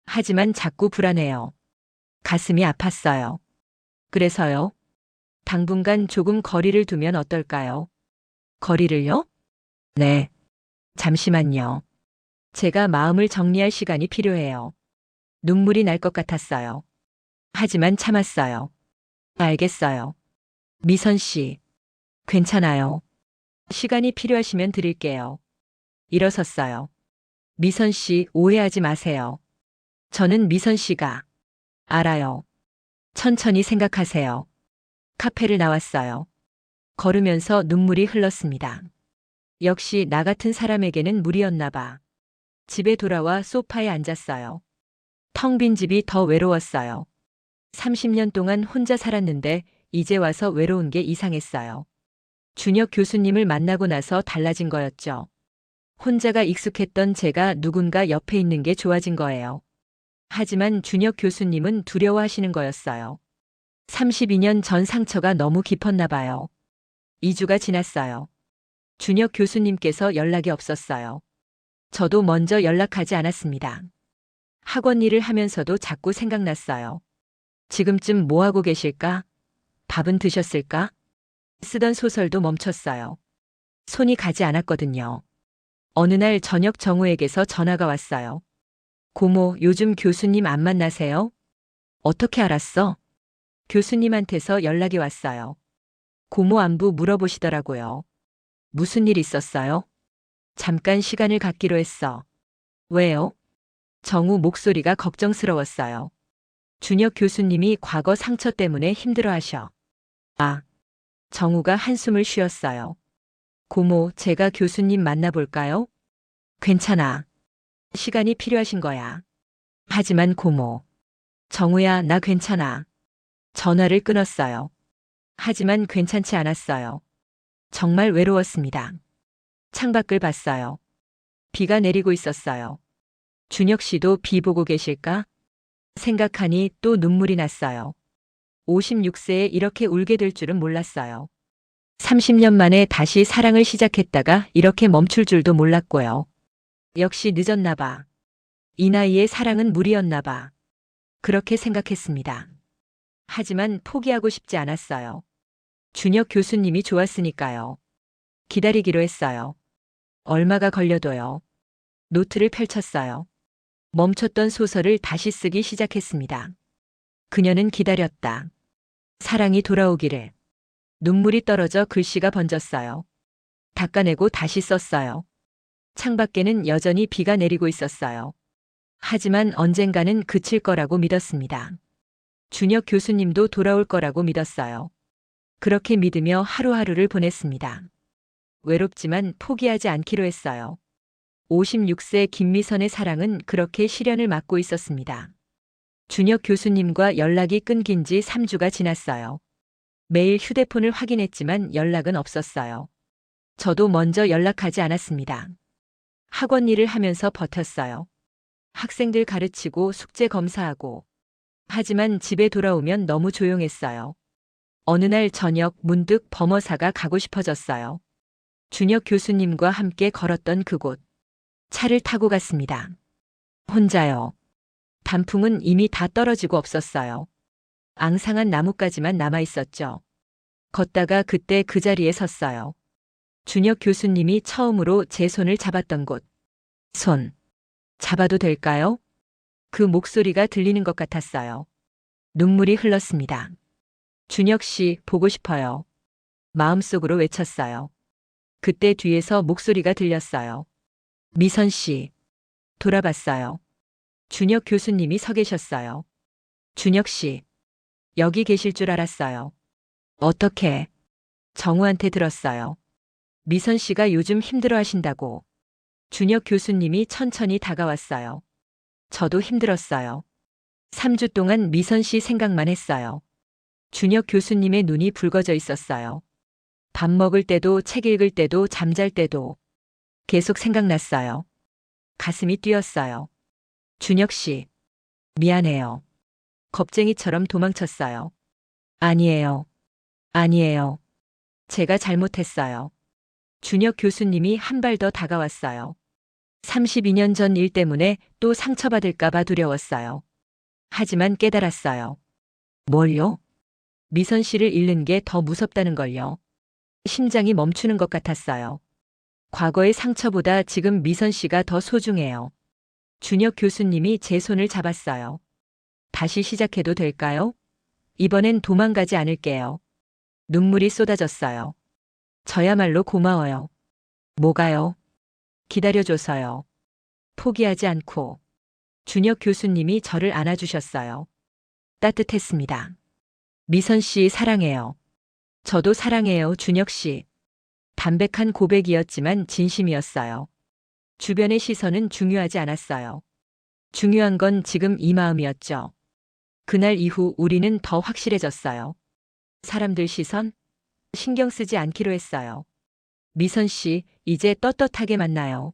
하지만 자꾸 불안해요. 가슴이 아팠어요. 그래서요? 당분간 조금 거리를 두면 어떨까요? 거리를요? 네. 잠시만요. 제가 마음을 정리할 시간이 필요해요. 눈물이 날 것 같았어요. 하지만 참았어요. 알겠어요. 미선 씨. 괜찮아요. 시간이 필요하시면 드릴게요. 일어섰어요. 미선 씨, 오해하지 마세요. 저는 미선 씨가 알아요. 천천히 생각하세요. 카페를 나왔어요. 걸으면서 눈물이 흘렀습니다. 역시 나 같은 사람에게는 무리였나 봐. 집에 돌아와 소파에 앉았어요. 텅 빈 집이 더 외로웠어요. 30년 동안 혼자 살았는데 이제 와서 외로운 게 이상했어요. 준혁 교수님을 만나고 나서 달라진 거였죠. 혼자가 익숙했던 제가 누군가 옆에 있는 게 좋아진 거예요. 하지만 준혁 교수님은 두려워하시는 거였어요. 32년 전 상처가 너무 깊었나 봐요. 2주가 지났어요. 준혁 교수님께서 연락이 없었어요. 저도 먼저 연락하지 않았습니다. 학원 일을 하면서도 자꾸 생각났어요. 지금쯤 뭐 하고 계실까? 밥은 드셨을까? 쓰던 소설도 멈췄어요. 손이 가지 않았거든요. 어느 날 저녁 정우에게서 전화가 왔어요. 고모, 요즘 교수님 안 만나세요? 어떻게 알았어? 교수님한테서 연락이 왔어요. 고모 안부 물어보시더라고요. 무슨 일 있었어요? 잠깐 시간을 갖기로 했어. 왜요? 정우 목소리가 걱정스러웠어요. 준혁 교수님이 과거 상처 때문에 힘들어하셔. 아, 정우가 한숨을 쉬었어요. 고모, 제가 교수님 만나볼까요? 괜찮아. 시간이 필요하신 거야. 하지만 고모. 정우야, 나 괜찮아. 전화를 끊었어요. 하지만 괜찮지 않았어요. 정말 외로웠습니다. 창밖을 봤어요. 비가 내리고 있었어요. 준혁 씨도 비 보고 계실까? 생각하니 또 눈물이 났어요. 56세에 이렇게 울게 될 줄은 몰랐어요. 30년 만에 다시 사랑을 시작했다가 이렇게 멈출 줄도 몰랐고요. 역시 늦었나 봐. 이 나이에 사랑은 무리였나 봐. 그렇게 생각했습니다. 하지만 포기하고 싶지 않았어요. 준혁 교수님이 좋았으니까요. 기다리기로 했어요. 얼마가 걸려도요. 노트를 펼쳤어요. 멈췄던 소설을 다시 쓰기 시작했습니다. 그녀는 기다렸다. 사랑이 돌아오기를. 눈물이 떨어져 글씨가 번졌어요. 닦아내고 다시 썼어요. 창밖에는 여전히 비가 내리고 있었어요. 하지만 언젠가는 그칠 거라고 믿었습니다. 준혁 교수님도 돌아올 거라고 믿었어요. 그렇게 믿으며 하루하루를 보냈습니다. 외롭지만 포기하지 않기로 했어요. 56세 김미선의 사랑은 그렇게 시련을 맞고 있었습니다. 준혁 교수님과 연락이 끊긴 지 3주가 지났어요. 매일 휴대폰을 확인했지만 연락은 없었어요. 저도 먼저 연락하지 않았습니다. 학원 일을 하면서 버텼어요. 학생들 가르치고 숙제 검사하고. 하지만 집에 돌아오면 너무 조용했어요. 어느 날 저녁 문득 범어사가 가고 싶어졌어요. 준혁 교수님과 함께 걸었던 그곳. 차를 타고 갔습니다. 혼자요. 단풍은 이미 다 떨어지고 없었어요. 앙상한 나뭇가지만 남아 있었죠. 걷다가 그때 그 자리에 섰어요. 준혁 교수님이 처음으로 제 손을 잡았던 곳. 손. 잡아도 될까요? 그 목소리가 들리는 것 같았어요. 눈물이 흘렀습니다. 준혁 씨, 보고 싶어요. 마음속으로 외쳤어요. 그때 뒤에서 목소리가 들렸어요. 미선 씨. 돌아봤어요. 준혁 교수님이 서 계셨어요. 준혁 씨. 여기 계실 줄 알았어요. 어떻게? 정우한테 들었어요. 미선 씨가 요즘 힘들어 하신다고. 준혁 교수님이 천천히 다가왔어요. 저도 힘들었어요. 3주 동안 미선 씨 생각만 했어요. 준혁 교수님의 눈이 붉어져 있었어요. 밥 먹을 때도 책 읽을 때도 잠잘 때도 계속 생각났어요. 가슴이 뛰었어요. 준혁 씨, 미안해요. 겁쟁이처럼 도망쳤어요. 아니에요. 아니에요. 제가 잘못했어요. 준혁 교수님이 한 발 더 다가왔어요. 32년 전 일 때문에 또 상처받을까봐 두려웠어요. 하지만 깨달았어요. 뭘요? 미선 씨를 잃는 게 더 무섭다는 걸요. 심장이 멈추는 것 같았어요. 과거의 상처보다 지금 미선 씨가 더 소중해요. 준혁 교수님이 제 손을 잡았어요. 다시 시작해도 될까요? 이번엔 도망가지 않을게요. 눈물이 쏟아졌어요. 저야말로 고마워요. 뭐가요? 기다려줘서요. 포기하지 않고. 준혁 교수님이 저를 안아주셨어요. 따뜻했습니다. 미선 씨 사랑해요. 저도 사랑해요, 준혁 씨. 담백한 고백이었지만 진심이었어요. 주변의 시선은 중요하지 않았어요. 중요한 건 지금 이 마음이었죠. 그날 이후 우리는 더 확실해졌어요. 사람들 시선? 신경 쓰지 않기로 했어요. 미선 씨, 이제 떳떳하게 만나요.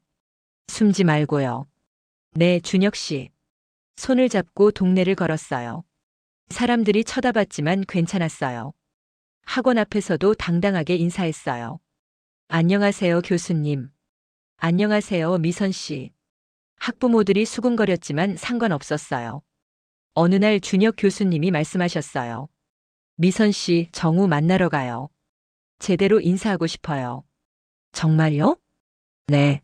숨지 말고요. 네, 준혁 씨. 손을 잡고 동네를 걸었어요. 사람들이 쳐다봤지만 괜찮았어요. 학원 앞에서도 당당하게 인사했어요. 안녕하세요, 교수님. 안녕하세요, 미선 씨. 학부모들이 수군거렸지만 상관없었어요. 어느 날 준혁 교수님이 말씀하셨어요. 미선 씨, 정우 만나러 가요. 제대로 인사하고 싶어요. 정말요? 네.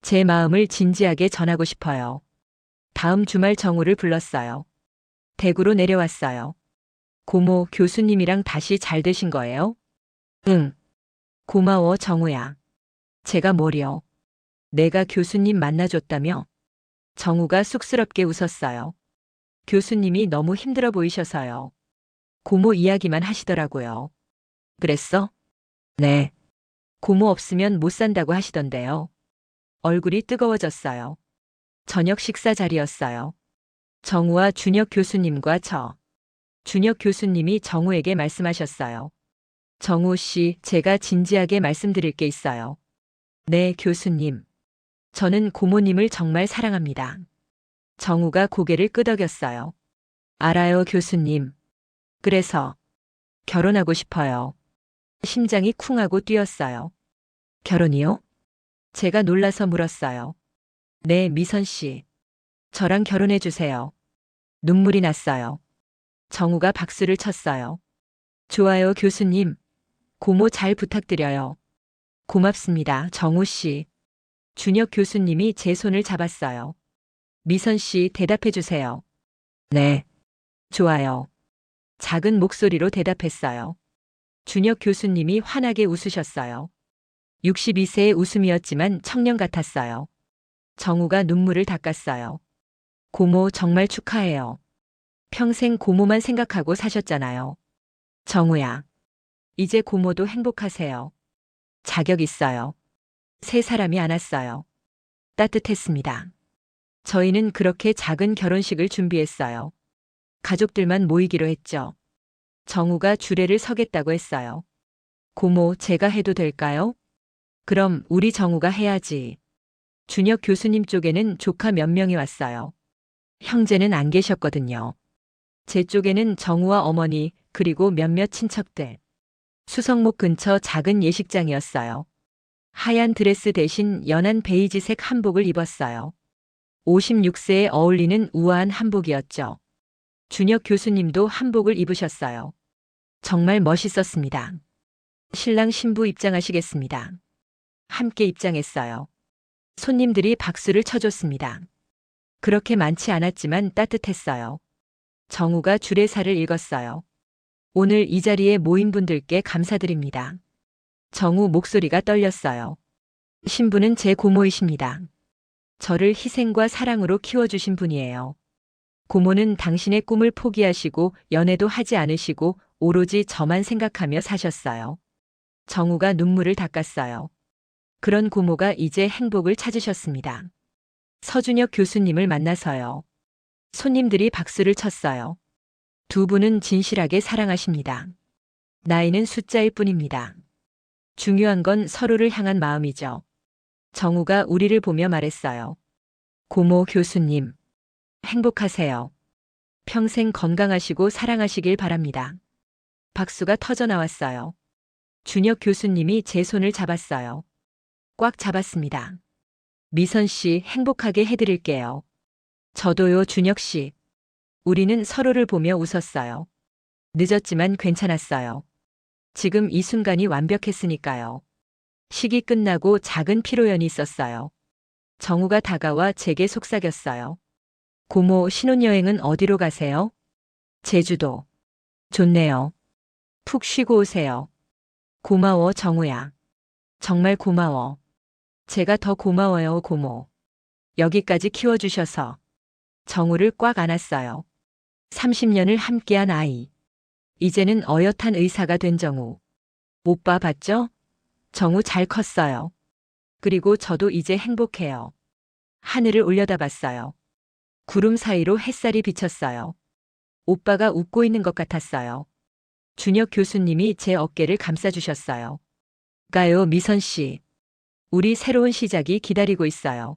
제 마음을 진지하게 전하고 싶어요. 다음 주말 정우를 불렀어요. 대구로 내려왔어요. 고모, 교수님이랑 다시 잘 되신 거예요? 응. 고마워, 정우야. 제가 뭐려. 내가 교수님 만나줬다며? 정우가 쑥스럽게 웃었어요. 교수님이 너무 힘들어 보이셔서요. 고모 이야기만 하시더라고요. 그랬어? 네. 고모 없으면 못 산다고 하시던데요. 얼굴이 뜨거워졌어요. 저녁 식사 자리였어요. 정우와 준혁 교수님과 저. 준혁 교수님이 정우에게 말씀하셨어요. 정우 씨, 제가 진지하게 말씀드릴 게 있어요. 네, 교수님. 저는 고모님을 정말 사랑합니다. 정우가 고개를 끄덕였어요. 알아요, 교수님. 그래서 결혼하고 싶어요. 심장이 쿵하고 뛰었어요. 결혼이요? 제가 놀라서 물었어요. 네, 미선 씨. 저랑 결혼해 주세요. 눈물이 났어요. 정우가 박수를 쳤어요. 좋아요, 교수님. 고모 잘 부탁드려요. 고맙습니다, 정우 씨. 준혁 교수님이 제 손을 잡았어요. 미선 씨 대답해 주세요. 네. 좋아요. 작은 목소리로 대답했어요. 준혁 교수님이 환하게 웃으셨어요. 62세의 웃음이었지만 청년 같았어요. 정우가 눈물을 닦았어요. 고모 정말 축하해요. 평생 고모만 생각하고 사셨잖아요. 정우야. 이제 고모도 행복하세요. 자격 있어요. 세 사람이 안았어요. 따뜻했습니다. 저희는 그렇게 작은 결혼식을 준비했어요. 가족들만 모이기로 했죠. 정우가 주례를 서겠다고 했어요. 고모, 제가 해도 될까요? 그럼 우리 정우가 해야지. 준혁 교수님 쪽에는 조카 몇 명이 왔어요. 형제는 안 계셨거든요. 제 쪽에는 정우와 어머니, 그리고 몇몇 친척들. 수성목 근처 작은 예식장이었어요. 하얀 드레스 대신 연한 베이지색 한복을 입었어요. 56세에 어울리는 우아한 한복이었죠. 준혁 교수님도 한복을 입으셨어요. 정말 멋있었습니다. 신랑 신부 입장하시겠습니다. 함께 입장했어요. 손님들이 박수를 쳐줬습니다. 그렇게 많지 않았지만 따뜻했어요. 정우가 주례사를 읽었어요. 오늘 이 자리에 모인 분들께 감사드립니다. 정우 목소리가 떨렸어요. 신부는 제 고모이십니다. 저를 희생과 사랑으로 키워주신 분이에요. 고모는 당신의 꿈을 포기하시고 연애도 하지 않으시고 오로지 저만 생각하며 사셨어요. 정우가 눈물을 닦았어요. 그런 고모가 이제 행복을 찾으셨습니다. 서준혁 교수님을 만나서요. 손님들이 박수를 쳤어요. 두 분은 진실하게 사랑하십니다. 나이는 숫자일 뿐입니다. 중요한 건 서로를 향한 마음이죠. 정우가 우리를 보며 말했어요. 고모 교수님, 행복하세요. 평생 건강하시고 사랑하시길 바랍니다. 박수가 터져 나왔어요. 준혁 교수님이 제 손을 잡았어요. 꽉 잡았습니다. 미선 씨 행복하게 해드릴게요. 저도요, 준혁 씨. 우리는 서로를 보며 웃었어요. 늦었지만 괜찮았어요. 지금 이 순간이 완벽했으니까요. 식이 끝나고 작은 피로연이 있었어요. 정우가 다가와 제게 속삭였어요. 고모, 신혼여행은 어디로 가세요? 제주도. 좋네요. 푹 쉬고 오세요. 고마워, 정우야. 정말 고마워. 제가 더 고마워요, 고모. 여기까지 키워주셔서. 정우를 꽉 안았어요. 30년을 함께한 아이. 이제는 어엿한 의사가 된 정우. 오빠 봤죠? 정우 잘 컸어요. 그리고 저도 이제 행복해요. 하늘을 올려다봤어요. 구름 사이로 햇살이 비쳤어요. 오빠가 웃고 있는 것 같았어요. 준혁 교수님이 제 어깨를 감싸주셨어요. 가요, 미선 씨. 우리 새로운 시작이 기다리고 있어요.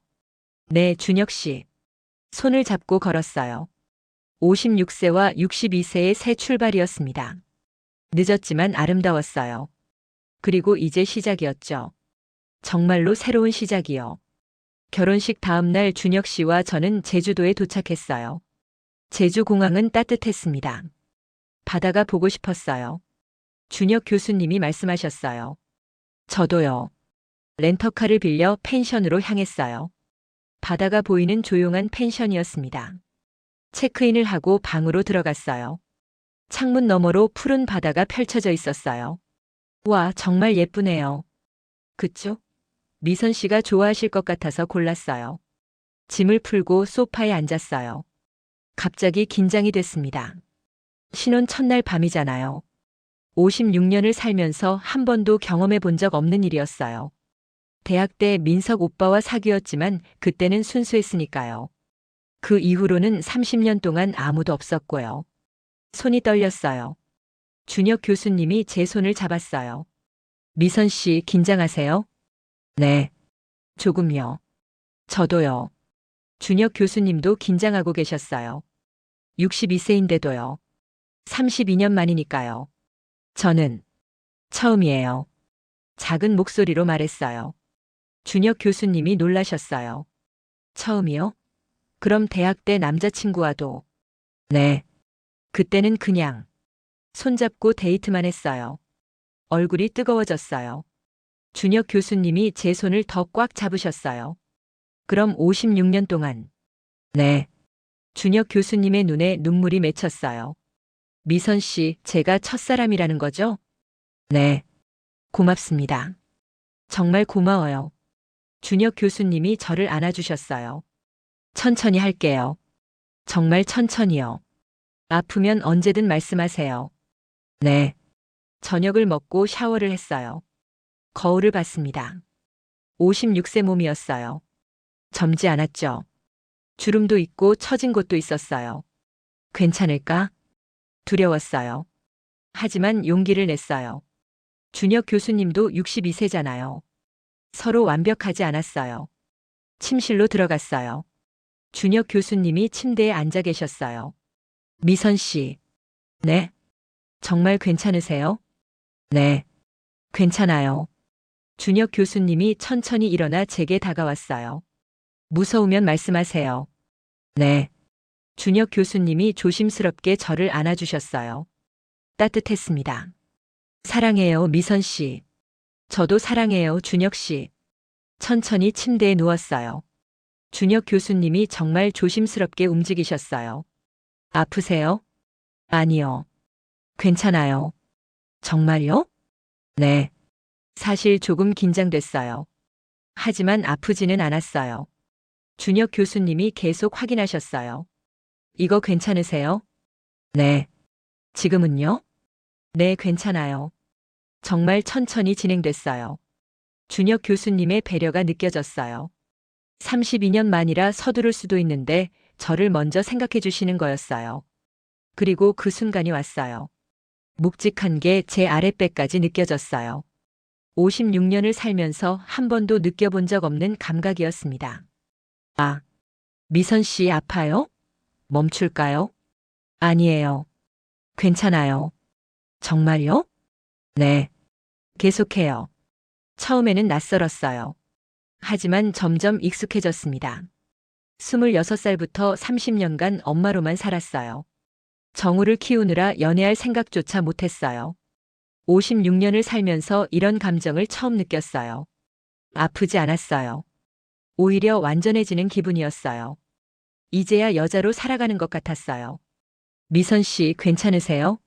네, 준혁 씨. 손을 잡고 걸었어요. 56세와 62세의 새 출발이었습니다. 늦었지만 아름다웠어요. 그리고 이제 시작이었죠. 정말로 새로운 시작이요. 결혼식 다음 날 준혁 씨와 저는 제주도에 도착했어요. 제주공항은 따뜻했습니다. 바다가 보고 싶었어요. 준혁 교수님이 말씀하셨어요. 저도요. 렌터카를 빌려 펜션으로 향했어요. 바다가 보이는 조용한 펜션이었습니다. 체크인을 하고 방으로 들어갔어요. 창문 너머로 푸른 바다가 펼쳐져 있었어요. 와, 정말 예쁘네요. 그쵸? 미선 씨가 좋아하실 것 같아서 골랐어요. 짐을 풀고 소파에 앉았어요. 갑자기 긴장이 됐습니다. 신혼 첫날 밤이잖아요. 56년을 살면서 한 번도 경험해 본 적 없는 일이었어요. 대학 때 민석 오빠와 사귀었지만 그때는 순수했으니까요. 그 이후로는 30년 동안 아무도 없었고요. 손이 떨렸어요. 준혁 교수님이 제 손을 잡았어요. 미선 씨, 긴장하세요? 네. 조금요. 저도요. 준혁 교수님도 긴장하고 계셨어요. 62세인데도요. 32년 만이니까요. 저는 처음이에요. 작은 목소리로 말했어요. 준혁 교수님이 놀라셨어요. 처음이요? 그럼 대학 때 남자친구와도? 네. 그때는 그냥 손잡고 데이트만 했어요. 얼굴이 뜨거워졌어요. 준혁 교수님이 제 손을 더 꽉 잡으셨어요. 그럼 56년 동안? 네. 준혁 교수님의 눈에 눈물이 맺혔어요. 미선 씨, 제가 첫사람이라는 거죠? 네. 고맙습니다. 정말 고마워요. 준혁 교수님이 저를 안아주셨어요. 천천히 할게요. 정말 천천히요. 아프면 언제든 말씀하세요. 네. 저녁을 먹고 샤워를 했어요. 거울을 봤습니다. 56세 몸이었어요. 젊지 않았죠. 주름도 있고 처진 곳도 있었어요. 괜찮을까? 두려웠어요. 하지만 용기를 냈어요. 준혁 교수님도 62세잖아요. 서로 완벽하지 않았어요. 침실로 들어갔어요. 준혁 교수님이 침대에 앉아 계셨어요. 미선 씨. 네? 정말 괜찮으세요? 네. 괜찮아요. 준혁 교수님이 천천히 일어나 제게 다가왔어요. 무서우면 말씀하세요. 네. 준혁 교수님이 조심스럽게 저를 안아주셨어요. 따뜻했습니다. 사랑해요, 미선 씨. 저도 사랑해요, 준혁 씨. 천천히 침대에 누웠어요. 준혁 교수님이 정말 조심스럽게 움직이셨어요. 아프세요? 아니요. 괜찮아요. 정말요? 네. 사실 조금 긴장됐어요. 하지만 아프지는 않았어요. 준혁 교수님이 계속 확인하셨어요. 이거 괜찮으세요? 네. 지금은요? 네, 괜찮아요. 정말 천천히 진행됐어요. 준혁 교수님의 배려가 느껴졌어요. 32년 만이라 서두를 수도 있는데 저를 먼저 생각해 주시는 거였어요. 그리고 그 순간이 왔어요. 묵직한 게 제 아랫배까지 느껴졌어요. 56년을 살면서 한 번도 느껴본 적 없는 감각이었습니다. 아, 미선 씨 아파요? 멈출까요? 아니에요. 괜찮아요. 정말요? 네. 계속해요. 처음에는 낯설었어요. 하지만 점점 익숙해졌습니다. 26살부터 30년간 엄마로만 살았어요. 정우를 키우느라 연애할 생각조차 못했어요. 56년을 살면서 이런 감정을 처음 느꼈어요. 아프지 않았어요. 오히려 완전해지는 기분이었어요. 이제야 여자로 살아가는 것 같았어요. 미선 씨 괜찮으세요?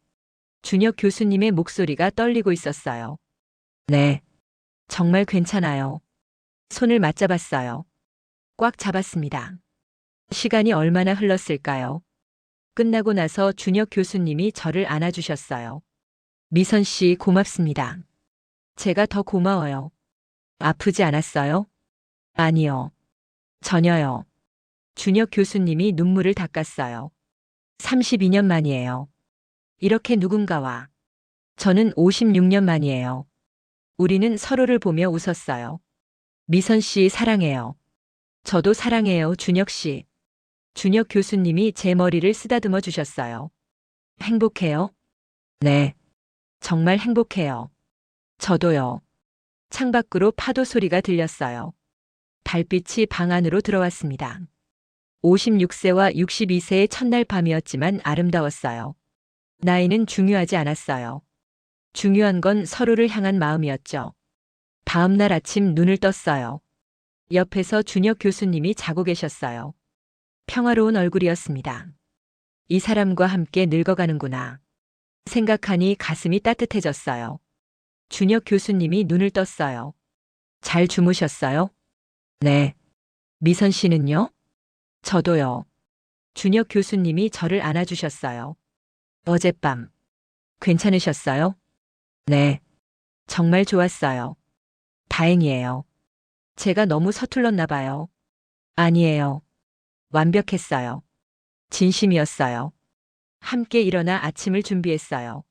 준혁 교수님의 목소리가 떨리고 있었어요. 네. 정말 괜찮아요. 손을 맞잡았어요. 꽉 잡았습니다. 시간이 얼마나 흘렀을까요? 끝나고 나서 준혁 교수님이 저를 안아주셨어요. 미선 씨 고맙습니다. 제가 더 고마워요. 아프지 않았어요? 아니요. 전혀요. 준혁 교수님이 눈물을 닦았어요. 32년 만이에요. 이렇게 누군가와. 저는 56년 만이에요. 우리는 서로를 보며 웃었어요. 미선 씨 사랑해요. 저도 사랑해요, 준혁 씨. 준혁 교수님이 제 머리를 쓰다듬어 주셨어요. 행복해요? 네. 정말 행복해요. 저도요. 창밖으로 파도 소리가 들렸어요. 달빛이 방 안으로 들어왔습니다. 56세와 62세의 첫날 밤이었지만 아름다웠어요. 나이는 중요하지 않았어요. 중요한 건 서로를 향한 마음이었죠. 다음 날 아침 눈을 떴어요. 옆에서 준혁 교수님이 자고 계셨어요. 평화로운 얼굴이었습니다. 이 사람과 함께 늙어가는구나. 생각하니 가슴이 따뜻해졌어요. 준혁 교수님이 눈을 떴어요. 잘 주무셨어요? 네. 미선 씨는요? 저도요. 준혁 교수님이 저를 안아주셨어요. 어젯밤 괜찮으셨어요? 네. 정말 좋았어요. 다행이에요. 제가 너무 서툴렀나 봐요. 아니에요. 완벽했어요. 진심이었어요. 함께 일어나 아침을 준비했어요.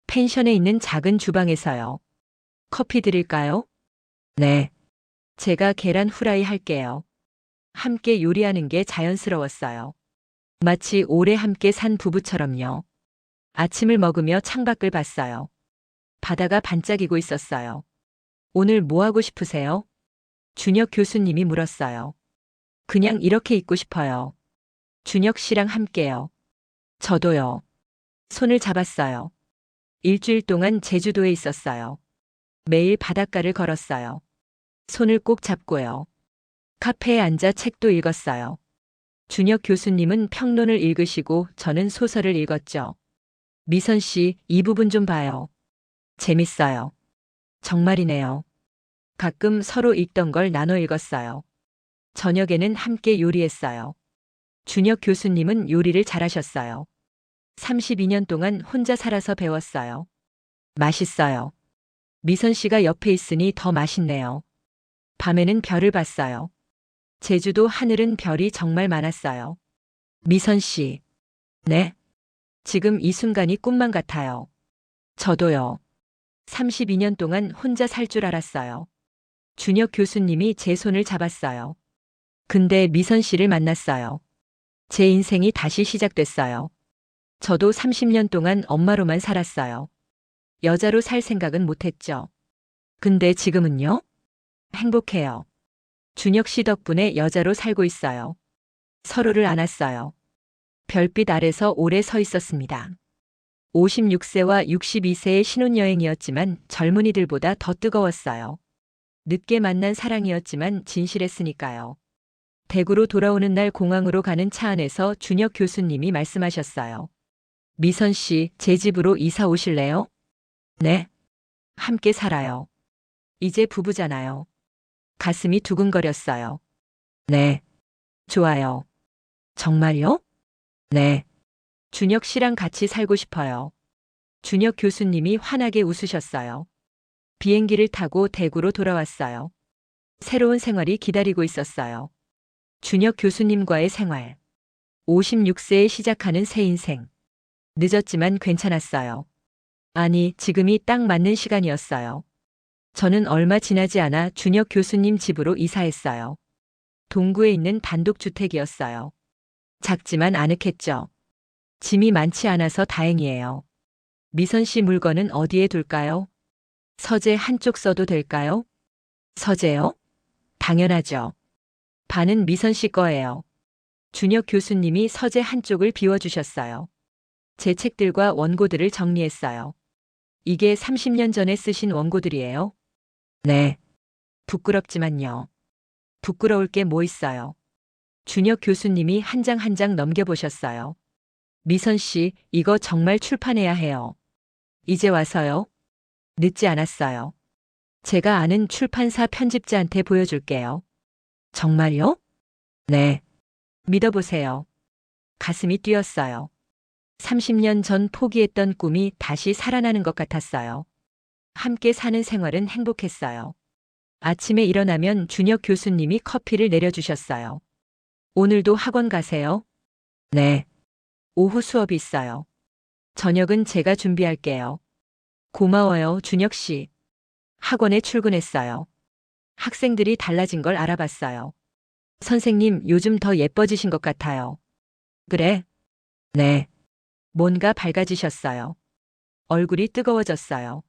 펜션에 있는 작은 주방에서요. 커피 드릴까요? 네. 제가 계란 후라이 할게요. 함께 요리하는 게 자연스러웠어요. 마치 오래 함께 산 부부처럼요. 아침을 먹으며 창밖을 봤어요. 바다가 반짝이고 있었어요. 오늘 뭐 하고 싶으세요? 준혁 교수님이 물었어요. 그냥 이렇게 있고 싶어요. 준혁 씨랑 함께요. 저도요. 손을 잡았어요. 일주일 동안 제주도에 있었어요. 매일 바닷가를 걸었어요. 손을 꼭 잡고요. 카페에 앉아 책도 읽었어요. 준혁 교수님은 평론을 읽으시고 저는 소설을 읽었죠. 미선 씨, 이 부분 좀 봐요. 재밌어요. 정말이네요. 가끔 서로 읽던 걸 나눠 읽었어요. 저녁에는 함께 요리했어요. 준혁 교수님은 요리를 잘하셨어요. 32년 동안 혼자 살아서 배웠어요. 맛있어요. 미선 씨가 옆에 있으니 더 맛있네요. 밤에는 별을 봤어요. 제주도 하늘은 별이 정말 많았어요. 미선 씨. 네. 지금 이 순간이 꿈만 같아요. 저도요. 32년 동안 혼자 살 줄 알았어요. 준혁 교수님이 제 손을 잡았어요. 근데 미선 씨를 만났어요. 제 인생이 다시 시작됐어요. 저도 30년 동안 엄마로만 살았어요. 여자로 살 생각은 못했죠. 근데 지금은요? 행복해요. 준혁 씨 덕분에 여자로 살고 있어요. 서로를 안았어요. 별빛 아래서 오래 서 있었습니다. 56세와 62세의 신혼여행이었지만 젊은이들보다 더 뜨거웠어요. 늦게 만난 사랑이었지만 진실했으니까요. 대구로 돌아오는 날 공항으로 가는 차 안에서 준혁 교수님이 말씀하셨어요. 미선 씨, 제 집으로 이사 오실래요? 네. 함께 살아요. 이제 부부잖아요. 가슴이 두근거렸어요. 네. 좋아요. 정말요? 네. 준혁 씨랑 같이 살고 싶어요. 준혁 교수님이 환하게 웃으셨어요. 비행기를 타고 대구로 돌아왔어요. 새로운 생활이 기다리고 있었어요. 준혁 교수님과의 생활. 56세에 시작하는 새 인생. 늦었지만 괜찮았어요. 아니, 지금이 딱 맞는 시간이었어요. 저는 얼마 지나지 않아 준혁 교수님 집으로 이사했어요. 동구에 있는 단독주택이었어요. 작지만 아늑했죠. 짐이 많지 않아서 다행이에요. 미선 씨 물건은 어디에 둘까요? 서재 한쪽 써도 될까요? 서재요? 당연하죠. 반은 미선 씨 거예요. 준혁 교수님이 서재 한쪽을 비워주셨어요. 제 책들과 원고들을 정리했어요. 이게 30년 전에 쓰신 원고들이에요? 네. 부끄럽지만요. 부끄러울 게 뭐 있어요. 준혁 교수님이 한 장 한 장 넘겨보셨어요. 미선 씨, 이거 정말 출판해야 해요. 이제 와서요? 늦지 않았어요. 제가 아는 출판사 편집자한테 보여줄게요. 정말요? 네. 믿어보세요. 가슴이 뛰었어요. 30년 전 포기했던 꿈이 다시 살아나는 것 같았어요. 함께 사는 생활은 행복했어요. 아침에 일어나면 준혁 교수님이 커피를 내려주셨어요. 오늘도 학원 가세요? 네. 오후 수업이 있어요. 저녁은 제가 준비할게요. 고마워요, 준혁 씨. 학원에 출근했어요. 학생들이 달라진 걸 알아봤어요. 선생님, 요즘 더 예뻐지신 것 같아요. 그래? 네. 뭔가 밝아지셨어요. 얼굴이 뜨거워졌어요.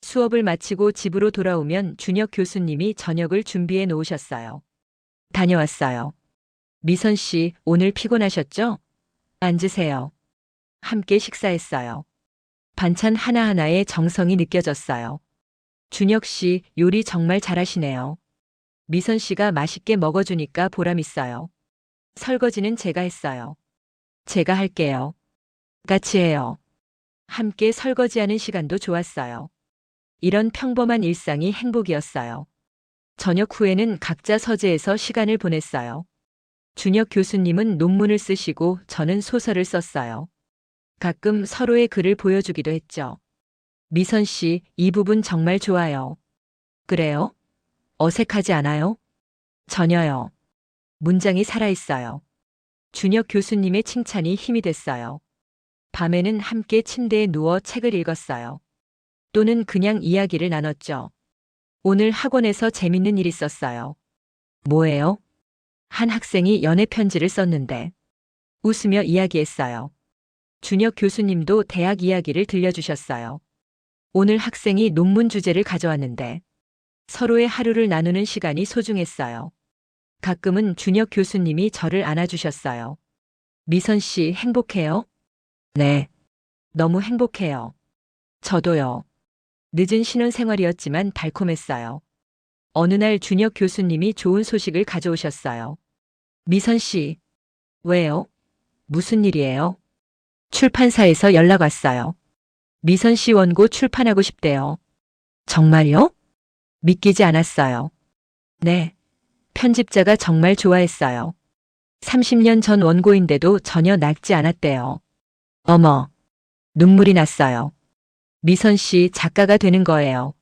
수업을 마치고 집으로 돌아오면 준혁 교수님이 저녁을 준비해 놓으셨어요. 다녀왔어요. 미선 씨, 오늘 피곤하셨죠? 앉으세요. 함께 식사했어요. 반찬 하나하나에 정성이 느껴졌어요. 준혁 씨 요리 정말 잘하시네요. 미선 씨가 맛있게 먹어주니까 보람 있어요. 설거지는 제가 했어요. 제가 할게요. 같이 해요. 함께 설거지하는 시간도 좋았어요. 이런 평범한 일상이 행복이었어요. 저녁 후에는 각자 서재에서 시간을 보냈어요. 준혁 교수님은 논문을 쓰시고 저는 소설을 썼어요. 가끔 서로의 글을 보여주기도 했죠. 미선 씨, 이 부분 정말 좋아요. 그래요? 어색하지 않아요? 전혀요. 문장이 살아있어요. 준혁 교수님의 칭찬이 힘이 됐어요. 밤에는 함께 침대에 누워 책을 읽었어요. 또는 그냥 이야기를 나눴죠. 오늘 학원에서 재밌는 일 있었어요. 뭐예요? 한 학생이 연애 편지를 썼는데 웃으며 이야기했어요. 준혁 교수님도 대학 이야기를 들려주셨어요. 오늘 학생이 논문 주제를 가져왔는데 서로의 하루를 나누는 시간이 소중했어요. 가끔은 준혁 교수님이 저를 안아주셨어요. 미선 씨 행복해요? 네. 너무 행복해요. 저도요. 늦은 신혼생활이었지만 달콤했어요. 어느 날 준혁 교수님이 좋은 소식을 가져오셨어요. 미선 씨. 왜요? 무슨 일이에요? 출판사에서 연락 왔어요. 미선 씨 원고 출판하고 싶대요. 정말요? 믿기지 않았어요. 네. 편집자가 정말 좋아했어요. 30년 전 원고인데도 전혀 낡지 않았대요. 어머. 눈물이 났어요. 미선 씨 작가가 되는 거예요.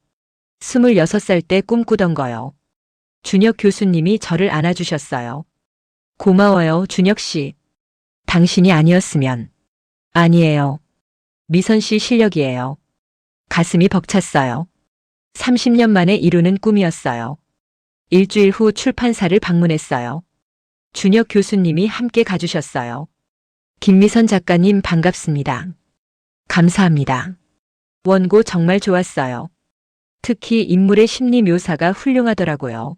26살 때 꿈꾸던 거요. 준혁 교수님이 저를 안아주셨어요. 고마워요, 준혁 씨. 당신이 아니었으면. 아니에요. 미선 씨 실력이에요. 가슴이 벅찼어요. 30년 만에 이루는 꿈이었어요. 일주일 후 출판사를 방문했어요. 준혁 교수님이 함께 가주셨어요. 김미선 작가님 반갑습니다. 감사합니다. 원고 정말 좋았어요. 특히 인물의 심리 묘사가 훌륭하더라고요.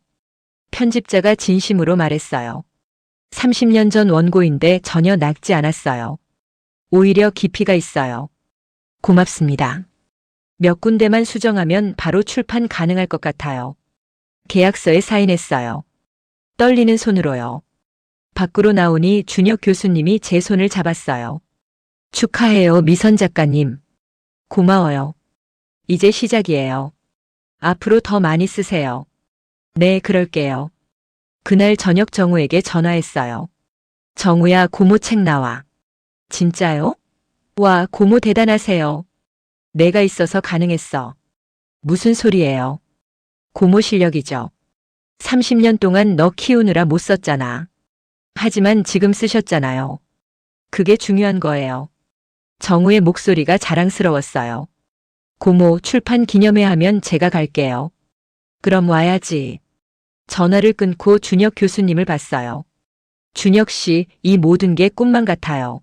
편집자가 진심으로 말했어요. 30년 전 원고인데 전혀 낡지 않았어요. 오히려 깊이가 있어요. 고맙습니다. 몇 군데만 수정하면 바로 출판 가능할 것 같아요. 계약서에 사인했어요. 떨리는 손으로요. 밖으로 나오니 준혁 교수님이 제 손을 잡았어요. 축하해요, 미선 작가님. 고마워요. 이제 시작이에요. 앞으로 더 많이 쓰세요. 네, 그럴게요. 그날 저녁 정우에게 전화했어요. 정우야, 고모 책 나와. 진짜요? 와, 고모 대단하세요. 내가 있어서 가능했어. 무슨 소리예요? 고모 실력이죠. 30년 동안 너 키우느라 못 썼잖아. 하지만 지금 쓰셨잖아요. 그게 중요한 거예요. 정우의 목소리가 자랑스러웠어요. 고모, 출판 기념회 하면 제가 갈게요. 그럼 와야지. 전화를 끊고 준혁 교수님을 봤어요. 준혁 씨, 이 모든 게 꿈만 같아요.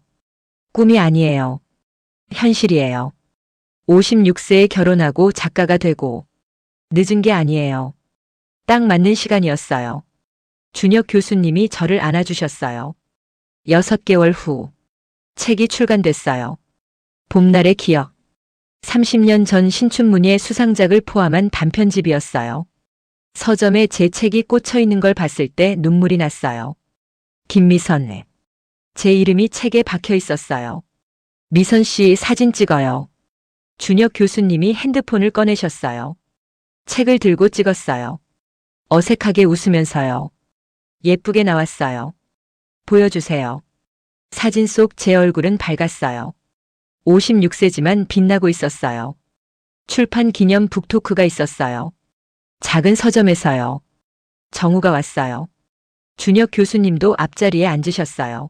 꿈이 아니에요. 현실이에요. 56세에 결혼하고 작가가 되고 늦은 게 아니에요. 딱 맞는 시간이었어요. 준혁 교수님이 저를 안아주셨어요. 6개월 후 책이 출간됐어요. 봄날의 기억. 30년 전 신춘문예 수상작을 포함한 단편집이었어요. 서점에 제 책이 꽂혀 있는 걸 봤을 때 눈물이 났어요. 김미선. 제 이름이 책에 박혀 있었어요. 미선 씨 사진 찍어요. 준혁 교수님이 핸드폰을 꺼내셨어요. 책을 들고 찍었어요. 어색하게 웃으면서요. 예쁘게 나왔어요. 보여주세요. 사진 속 제 얼굴은 밝았어요. 56세지만 빛나고 있었어요. 출판 기념 북토크가 있었어요. 작은 서점에서요. 정우가 왔어요. 준혁 교수님도 앞자리에 앉으셨어요.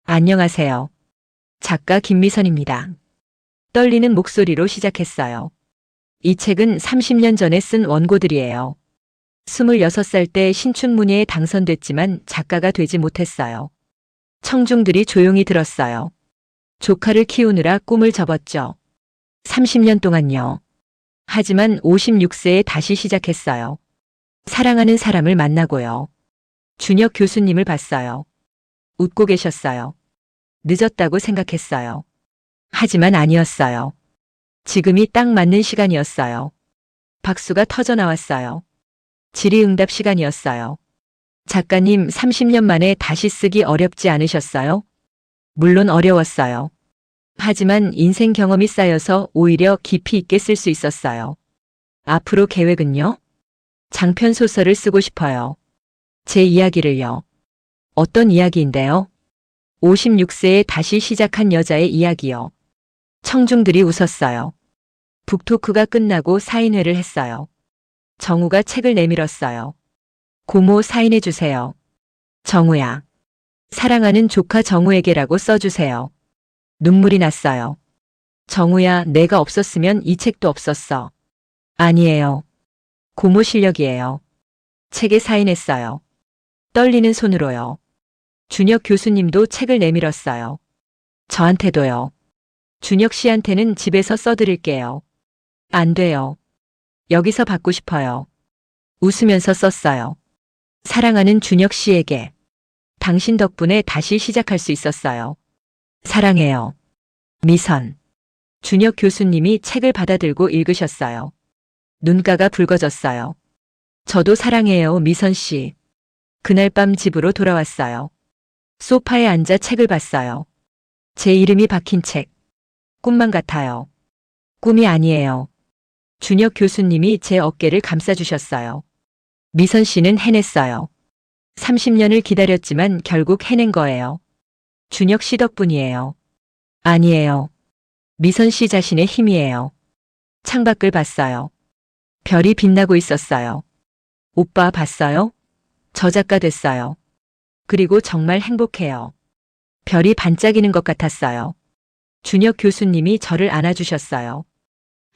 안녕하세요. 작가 김미선입니다. 떨리는 목소리로 시작했어요. 이 책은 30년 전에 쓴 원고들이에요. 26살 때 신춘문예에 당선됐지만 작가가 되지 못했어요. 청중들이 조용히 들었어요. 조카를 키우느라 꿈을 접었죠. 30년 동안요. 하지만 56세에 다시 시작했어요. 사랑하는 사람을 만나고요. 준혁 교수님을 봤어요. 웃고 계셨어요. 늦었다고 생각했어요. 하지만 아니었어요. 지금이 딱 맞는 시간이었어요. 박수가 터져 나왔어요. 질의응답 시간이었어요. 작가님, 30년 만에 다시 쓰기 어렵지 않으셨어요? 물론 어려웠어요. 하지만 인생 경험이 쌓여서 오히려 깊이 있게 쓸 수 있었어요. 앞으로 계획은요? 장편 소설을 쓰고 싶어요. 제 이야기를요. 어떤 이야기인데요? 56세에 다시 시작한 여자의 이야기요. 청중들이 웃었어요. 북토크가 끝나고 사인회를 했어요. 정우가 책을 내밀었어요. 고모 사인해 주세요. 정우야. 사랑하는 조카 정우에게라고 써주세요. 눈물이 났어요. 정우야, 내가 없었으면 이 책도 없었어. 아니에요. 고모 실력이에요. 책에 사인했어요. 떨리는 손으로요. 준혁 교수님도 책을 내밀었어요. 저한테도요. 준혁 씨한테는 집에서 써드릴게요. 안 돼요. 여기서 받고 싶어요. 웃으면서 썼어요. 사랑하는 준혁 씨에게. 당신 덕분에 다시 시작할 수 있었어요. 사랑해요. 미선. 준혁 교수님이 책을 받아들고 읽으셨어요. 눈가가 붉어졌어요. 저도 사랑해요, 미선 씨. 그날 밤 집으로 돌아왔어요. 소파에 앉아 책을 봤어요. 제 이름이 박힌 책. 꿈만 같아요. 꿈이 아니에요. 준혁 교수님이 제 어깨를 감싸주셨어요. 미선 씨는 해냈어요. 30년을 기다렸지만 결국 해낸 거예요. 준혁 씨 덕분이에요. 아니에요. 미선 씨 자신의 힘이에요. 창밖을 봤어요. 별이 빛나고 있었어요. 오빠 봤어요? 저 작가 됐어요. 그리고 정말 행복해요. 별이 반짝이는 것 같았어요. 준혁 교수님이 저를 안아주셨어요.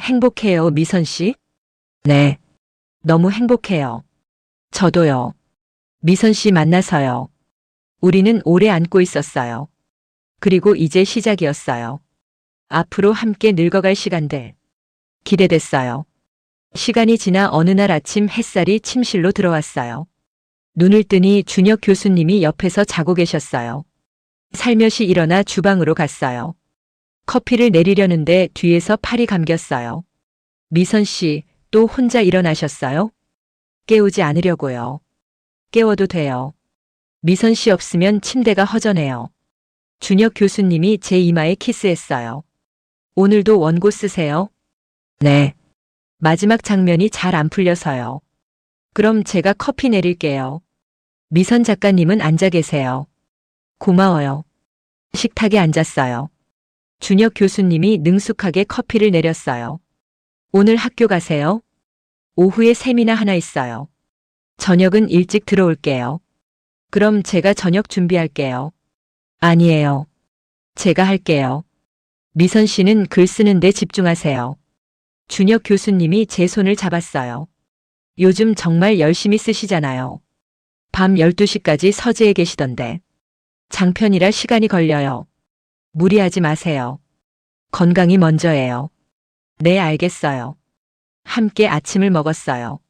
행복해요, 미선 씨? 네. 너무 행복해요. 저도요. 미선 씨 만나서요. 우리는 오래 안고 있었어요. 그리고 이제 시작이었어요. 앞으로 함께 늙어갈 시간들. 기대됐어요. 시간이 지나 어느 날 아침 햇살이 침실로 들어왔어요. 눈을 뜨니 준혁 교수님이 옆에서 자고 계셨어요. 살며시 일어나 주방으로 갔어요. 커피를 내리려는데 뒤에서 팔이 감겼어요. 미선 씨, 또 혼자 일어나셨어요? 깨우지 않으려고요. 깨워도 돼요. 미선 씨 없으면 침대가 허전해요. 준혁 교수님이 제 이마에 키스했어요. 오늘도 원고 쓰세요? 네. 마지막 장면이 잘 안 풀려서요. 그럼 제가 커피 내릴게요. 미선 작가님은 앉아 계세요. 고마워요. 식탁에 앉았어요. 준혁 교수님이 능숙하게 커피를 내렸어요. 오늘 학교 가세요? 오후에 세미나 하나 있어요. 저녁은 일찍 들어올게요. 그럼 제가 저녁 준비할게요. 아니에요. 제가 할게요. 미선 씨는 글 쓰는데 집중하세요. 준혁 교수님이 제 손을 잡았어요. 요즘 정말 열심히 쓰시잖아요. 밤 12시까지 서재에 계시던데. 장편이라 시간이 걸려요. 무리하지 마세요. 건강이 먼저예요. 네, 알겠어요. 함께 아침을 먹었어요.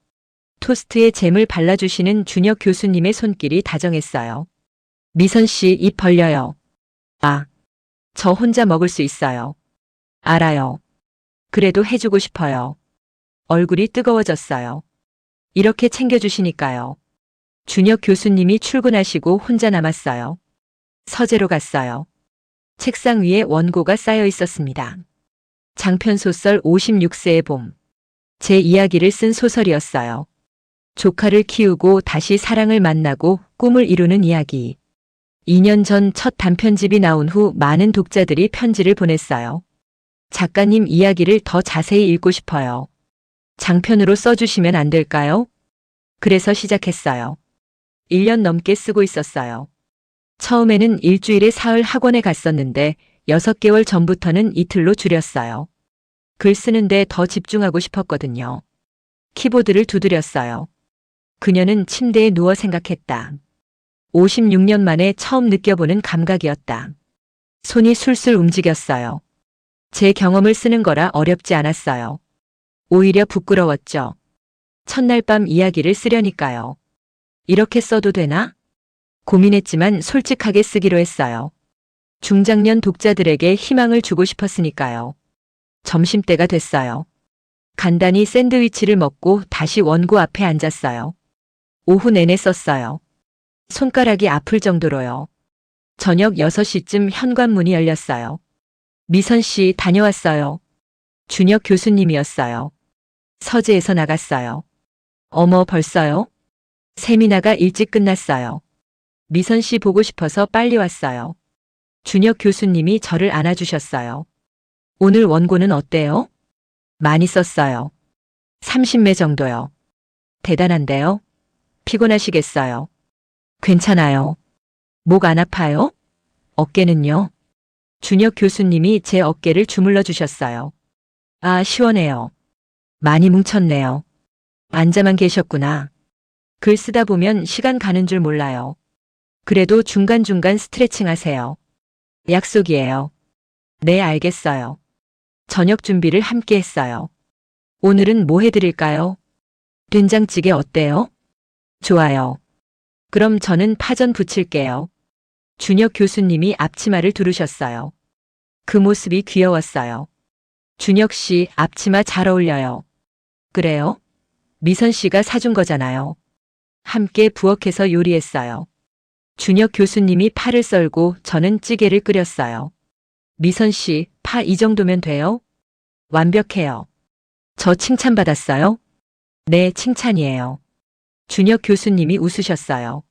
토스트에 잼을 발라주시는 준혁 교수님의 손길이 다정했어요. 미선 씨, 입 벌려요. 아, 저 혼자 먹을 수 있어요. 알아요. 그래도 해주고 싶어요. 얼굴이 뜨거워졌어요. 이렇게 챙겨주시니까요. 준혁 교수님이 출근하시고 혼자 남았어요. 서재로 갔어요. 책상 위에 원고가 쌓여 있었습니다. 장편소설 56세의 봄. 제 이야기를 쓴 소설이었어요. 조카를 키우고 다시 사랑을 만나고 꿈을 이루는 이야기. 2년 전 첫 단편집이 나온 후 많은 독자들이 편지를 보냈어요. 작가님 이야기를 더 자세히 읽고 싶어요. 장편으로 써주시면 안 될까요? 그래서 시작했어요. 1년 넘게 쓰고 있었어요. 처음에는 일주일에 사흘 학원에 갔었는데 6개월 전부터는 이틀로 줄였어요. 글 쓰는데 더 집중하고 싶었거든요. 키보드를 두드렸어요. 그녀는 침대에 누워 생각했다. 56년 만에 처음 느껴보는 감각이었다. 손이 술술 움직였어요. 제 경험을 쓰는 거라 어렵지 않았어요. 오히려 부끄러웠죠. 첫날 밤 이야기를 쓰려니까요. 이렇게 써도 되나? 고민했지만 솔직하게 쓰기로 했어요. 중장년 독자들에게 희망을 주고 싶었으니까요. 점심때가 됐어요. 간단히 샌드위치를 먹고 다시 원고 앞에 앉았어요. 오후 내내 썼어요. 손가락이 아플 정도로요. 저녁 6시쯤 현관문이 열렸어요. 미선 씨 다녀왔어요. 준혁 교수님이었어요. 서재에서 나갔어요. 어머 벌써요? 세미나가 일찍 끝났어요. 미선 씨 보고 싶어서 빨리 왔어요. 준혁 교수님이 저를 안아주셨어요. 오늘 원고는 어때요? 많이 썼어요. 30매 정도요. 대단한데요? 피곤하시겠어요. 괜찮아요. 목 안 아파요? 어깨는요? 준혁 교수님이 제 어깨를 주물러 주셨어요. 아, 시원해요. 많이 뭉쳤네요. 앉아만 계셨구나. 글 쓰다 보면 시간 가는 줄 몰라요. 그래도 중간중간 스트레칭 하세요. 약속이에요. 네, 알겠어요. 저녁 준비를 함께 했어요. 오늘은 뭐 해드릴까요? 된장찌개 어때요? 좋아요. 그럼 저는 파전 부칠게요. 준혁 교수님이 앞치마를 두르셨어요. 그 모습이 귀여웠어요. 준혁 씨 앞치마 잘 어울려요. 그래요? 미선 씨가 사준 거잖아요. 함께 부엌에서 요리했어요. 준혁 교수님이 파를 썰고 저는 찌개를 끓였어요. 미선 씨, 파 이 정도면 돼요? 완벽해요. 저 칭찬받았어요? 네, 칭찬이에요. 준혁 교수님이 웃으셨어요.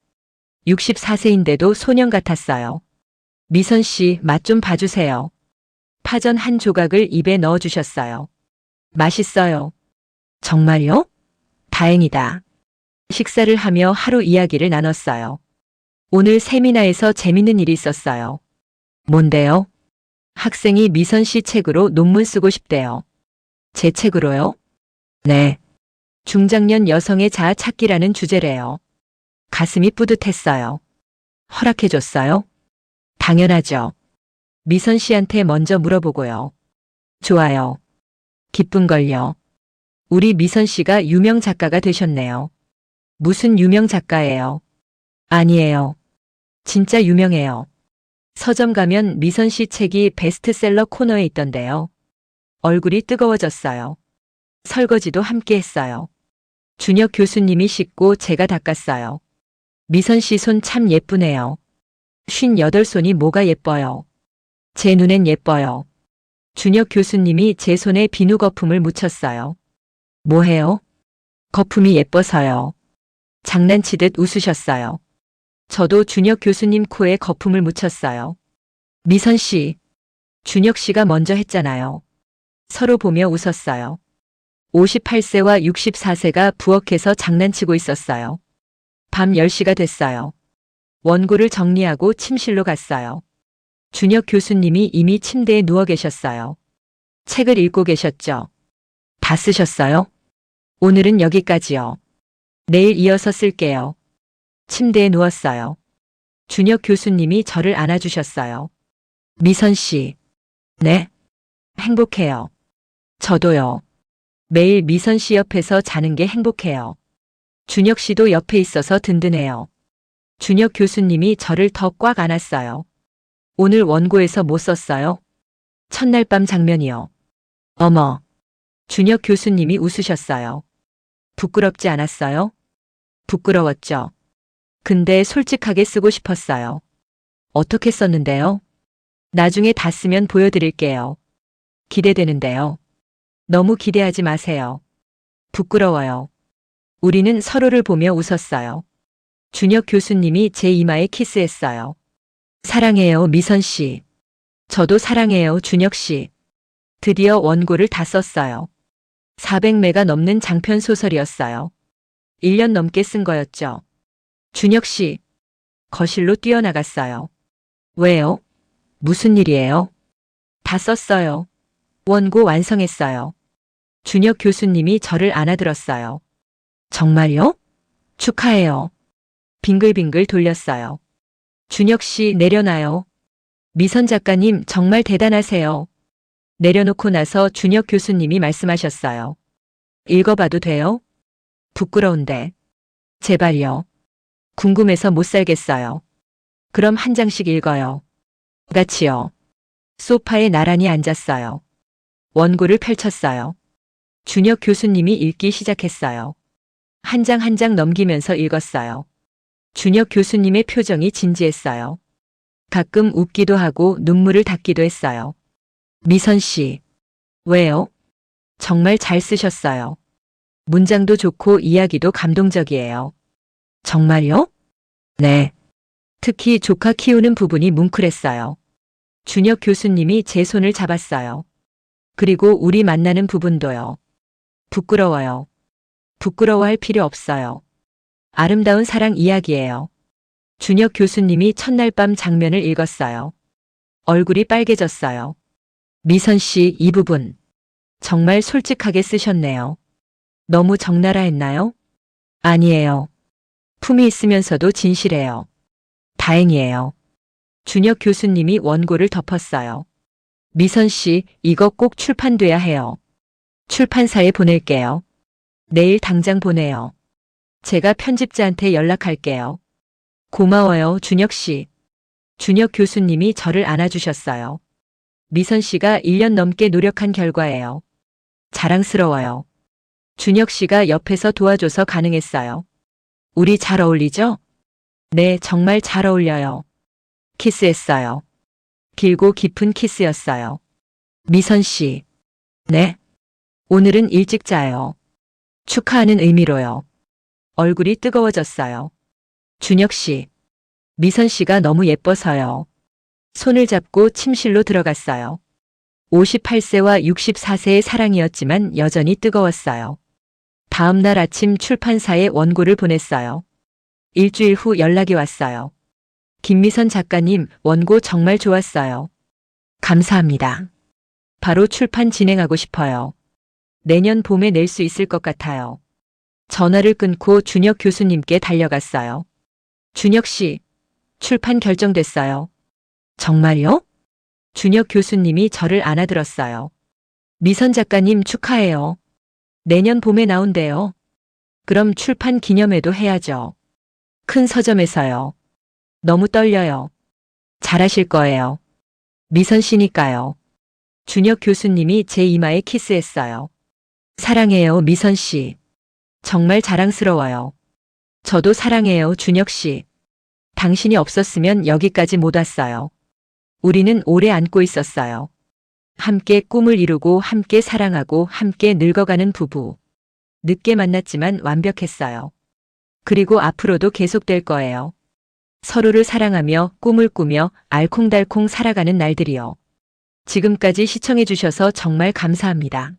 64세인데도 소년 같았어요. 미선 씨, 맛 좀 봐주세요. 파전 한 조각을 입에 넣어주셨어요. 맛있어요. 정말요? 다행이다. 식사를 하며 하루 이야기를 나눴어요. 오늘 세미나에서 재밌는 일이 있었어요. 뭔데요? 학생이 미선 씨 책으로 논문 쓰고 싶대요. 제 책으로요? 네. 중장년 여성의 자아 찾기라는 주제래요. 가슴이 뿌듯했어요. 허락해줬어요? 당연하죠. 미선 씨한테 먼저 물어보고요. 좋아요. 기쁜걸요. 우리 미선 씨가 유명 작가가 되셨네요. 무슨 유명 작가예요? 아니에요. 진짜 유명해요. 서점 가면 미선 씨 책이 베스트셀러 코너에 있던데요. 얼굴이 뜨거워졌어요. 설거지도 함께 했어요. 준혁 교수님이 씻고 제가 닦았어요. 미선 씨 손 참 예쁘네요. 58손이 뭐가 예뻐요. 제 눈엔 예뻐요. 준혁 교수님이 제 손에 비누 거품을 묻혔어요. 뭐해요? 거품이 예뻐서요. 장난치듯 웃으셨어요. 저도 준혁 교수님 코에 거품을 묻혔어요. 미선 씨, 준혁 씨가 먼저 했잖아요. 서로 보며 웃었어요. 58세와 64세가 부엌에서 장난치고 있었어요. 밤 10시가 됐어요. 원고를 정리하고 침실로 갔어요. 준혁 교수님이 이미 침대에 누워 계셨어요. 책을 읽고 계셨죠? 다 쓰셨어요? 오늘은 여기까지요. 내일 이어서 쓸게요. 침대에 누웠어요. 준혁 교수님이 저를 안아주셨어요. 미선 씨. 네. 행복해요. 저도요. 매일 미선 씨 옆에서 자는 게 행복해요. 준혁 씨도 옆에 있어서 든든해요. 준혁 교수님이 저를 더 꽉 안았어요. 오늘 원고에서 뭐 썼어요? 첫날 밤 장면이요. 어머. 준혁 교수님이 웃으셨어요. 부끄럽지 않았어요? 부끄러웠죠. 근데 솔직하게 쓰고 싶었어요. 어떻게 썼는데요? 나중에 다 쓰면 보여드릴게요. 기대되는데요. 너무 기대하지 마세요. 부끄러워요. 우리는 서로를 보며 웃었어요. 준혁 교수님이 제 이마에 키스했어요. 사랑해요, 미선 씨. 저도 사랑해요, 준혁 씨. 드디어 원고를 다 썼어요. 400매가 넘는 장편 소설이었어요. 1년 넘게 쓴 거였죠. 준혁 씨. 거실로 뛰어나갔어요. 왜요? 무슨 일이에요? 다 썼어요. 원고 완성했어요. 준혁 교수님이 저를 안아들었어요. 정말요? 축하해요. 빙글빙글 돌렸어요. 준혁 씨 내려놔요. 미선 작가님 정말 대단하세요. 내려놓고 나서 준혁 교수님이 말씀하셨어요. 읽어봐도 돼요? 부끄러운데. 제발요. 궁금해서 못 살겠어요. 그럼 한 장씩 읽어요. 같이요. 소파에 나란히 앉았어요. 원고를 펼쳤어요. 준혁 교수님이 읽기 시작했어요. 한 장 한 장 넘기면서 읽었어요. 준혁 교수님의 표정이 진지했어요. 가끔 웃기도 하고 눈물을 닦기도 했어요. 미선 씨. 왜요? 정말 잘 쓰셨어요. 문장도 좋고 이야기도 감동적이에요. 정말요? 네. 특히 조카 키우는 부분이 뭉클했어요. 준혁 교수님이 제 손을 잡았어요. 그리고 우리 만나는 부분도요. 부끄러워요. 부끄러워할 필요 없어요. 아름다운 사랑 이야기예요. 준혁 교수님이 첫날 밤 장면을 읽었어요. 얼굴이 빨개졌어요. 미선 씨, 이 부분 정말 솔직하게 쓰셨네요. 너무 적나라 했나요? 아니에요. 품이 있으면서도 진실해요. 다행이에요. 준혁 교수님이 원고를 덮었어요. 미선 씨, 이거 꼭 출판돼야 해요. 출판사에 보낼게요. 내일 당장 보내요. 제가 편집자한테 연락할게요. 고마워요, 준혁 씨. 준혁 교수님이 저를 안아주셨어요. 미선 씨가 1년 넘게 노력한 결과예요. 자랑스러워요. 준혁 씨가 옆에서 도와줘서 가능했어요. 우리 잘 어울리죠? 네, 정말 잘 어울려요. 키스했어요. 길고 깊은 키스였어요. 미선 씨. 네. 오늘은 일찍 자요. 축하하는 의미로요. 얼굴이 뜨거워졌어요. 준혁 씨. 미선 씨가 너무 예뻐서요. 손을 잡고 침실로 들어갔어요. 58세와 64세의 사랑이었지만 여전히 뜨거웠어요. 다음 날 아침 출판사에 원고를 보냈어요. 일주일 후 연락이 왔어요. 김미선 작가님, 원고 정말 좋았어요. 감사합니다. 바로 출판 진행하고 싶어요. 내년 봄에 낼 수 있을 것 같아요. 전화를 끊고 준혁 교수님께 달려갔어요. 준혁 씨, 출판 결정됐어요. 정말요? 준혁 교수님이 저를 안아들었어요. 미선 작가님 축하해요. 내년 봄에 나온대요. 그럼 출판 기념회도 해야죠. 큰 서점에서요. 너무 떨려요. 잘하실 거예요. 미선 씨니까요. 준혁 교수님이 제 이마에 키스했어요. 사랑해요, 미선 씨. 정말 자랑스러워요. 저도 사랑해요, 준혁 씨. 당신이 없었으면 여기까지 못 왔어요. 우리는 오래 안고 있었어요. 함께 꿈을 이루고 함께 사랑하고 함께 늙어가는 부부. 늦게 만났지만 완벽했어요. 그리고 앞으로도 계속될 거예요. 서로를 사랑하며 꿈을 꾸며 알콩달콩 살아가는 날들이요. 지금까지 시청해 주셔서 정말 감사합니다.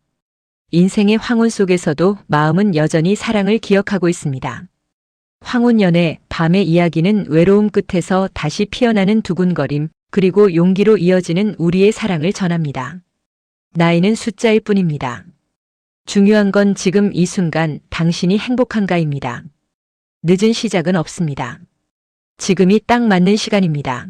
인생의 황혼 속에서도 마음은 여전히 사랑을 기억하고 있습니다. 황혼연애, 밤의 이야기는 외로움 끝에서 다시 피어나는 두근거림, 그리고 용기로 이어지는 우리의 사랑을 전합니다. 나이는 숫자일 뿐입니다. 중요한 건 지금 이 순간 당신이 행복한가입니다. 늦은 시작은 없습니다. 지금이 딱 맞는 시간입니다.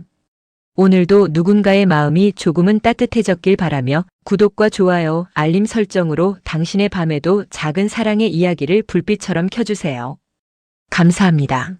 오늘도 누군가의 마음이 조금은 따뜻해졌길 바라며 구독과 좋아요, 알림 설정으로 당신의 밤에도 작은 사랑의 이야기를 불빛처럼 켜주세요. 감사합니다.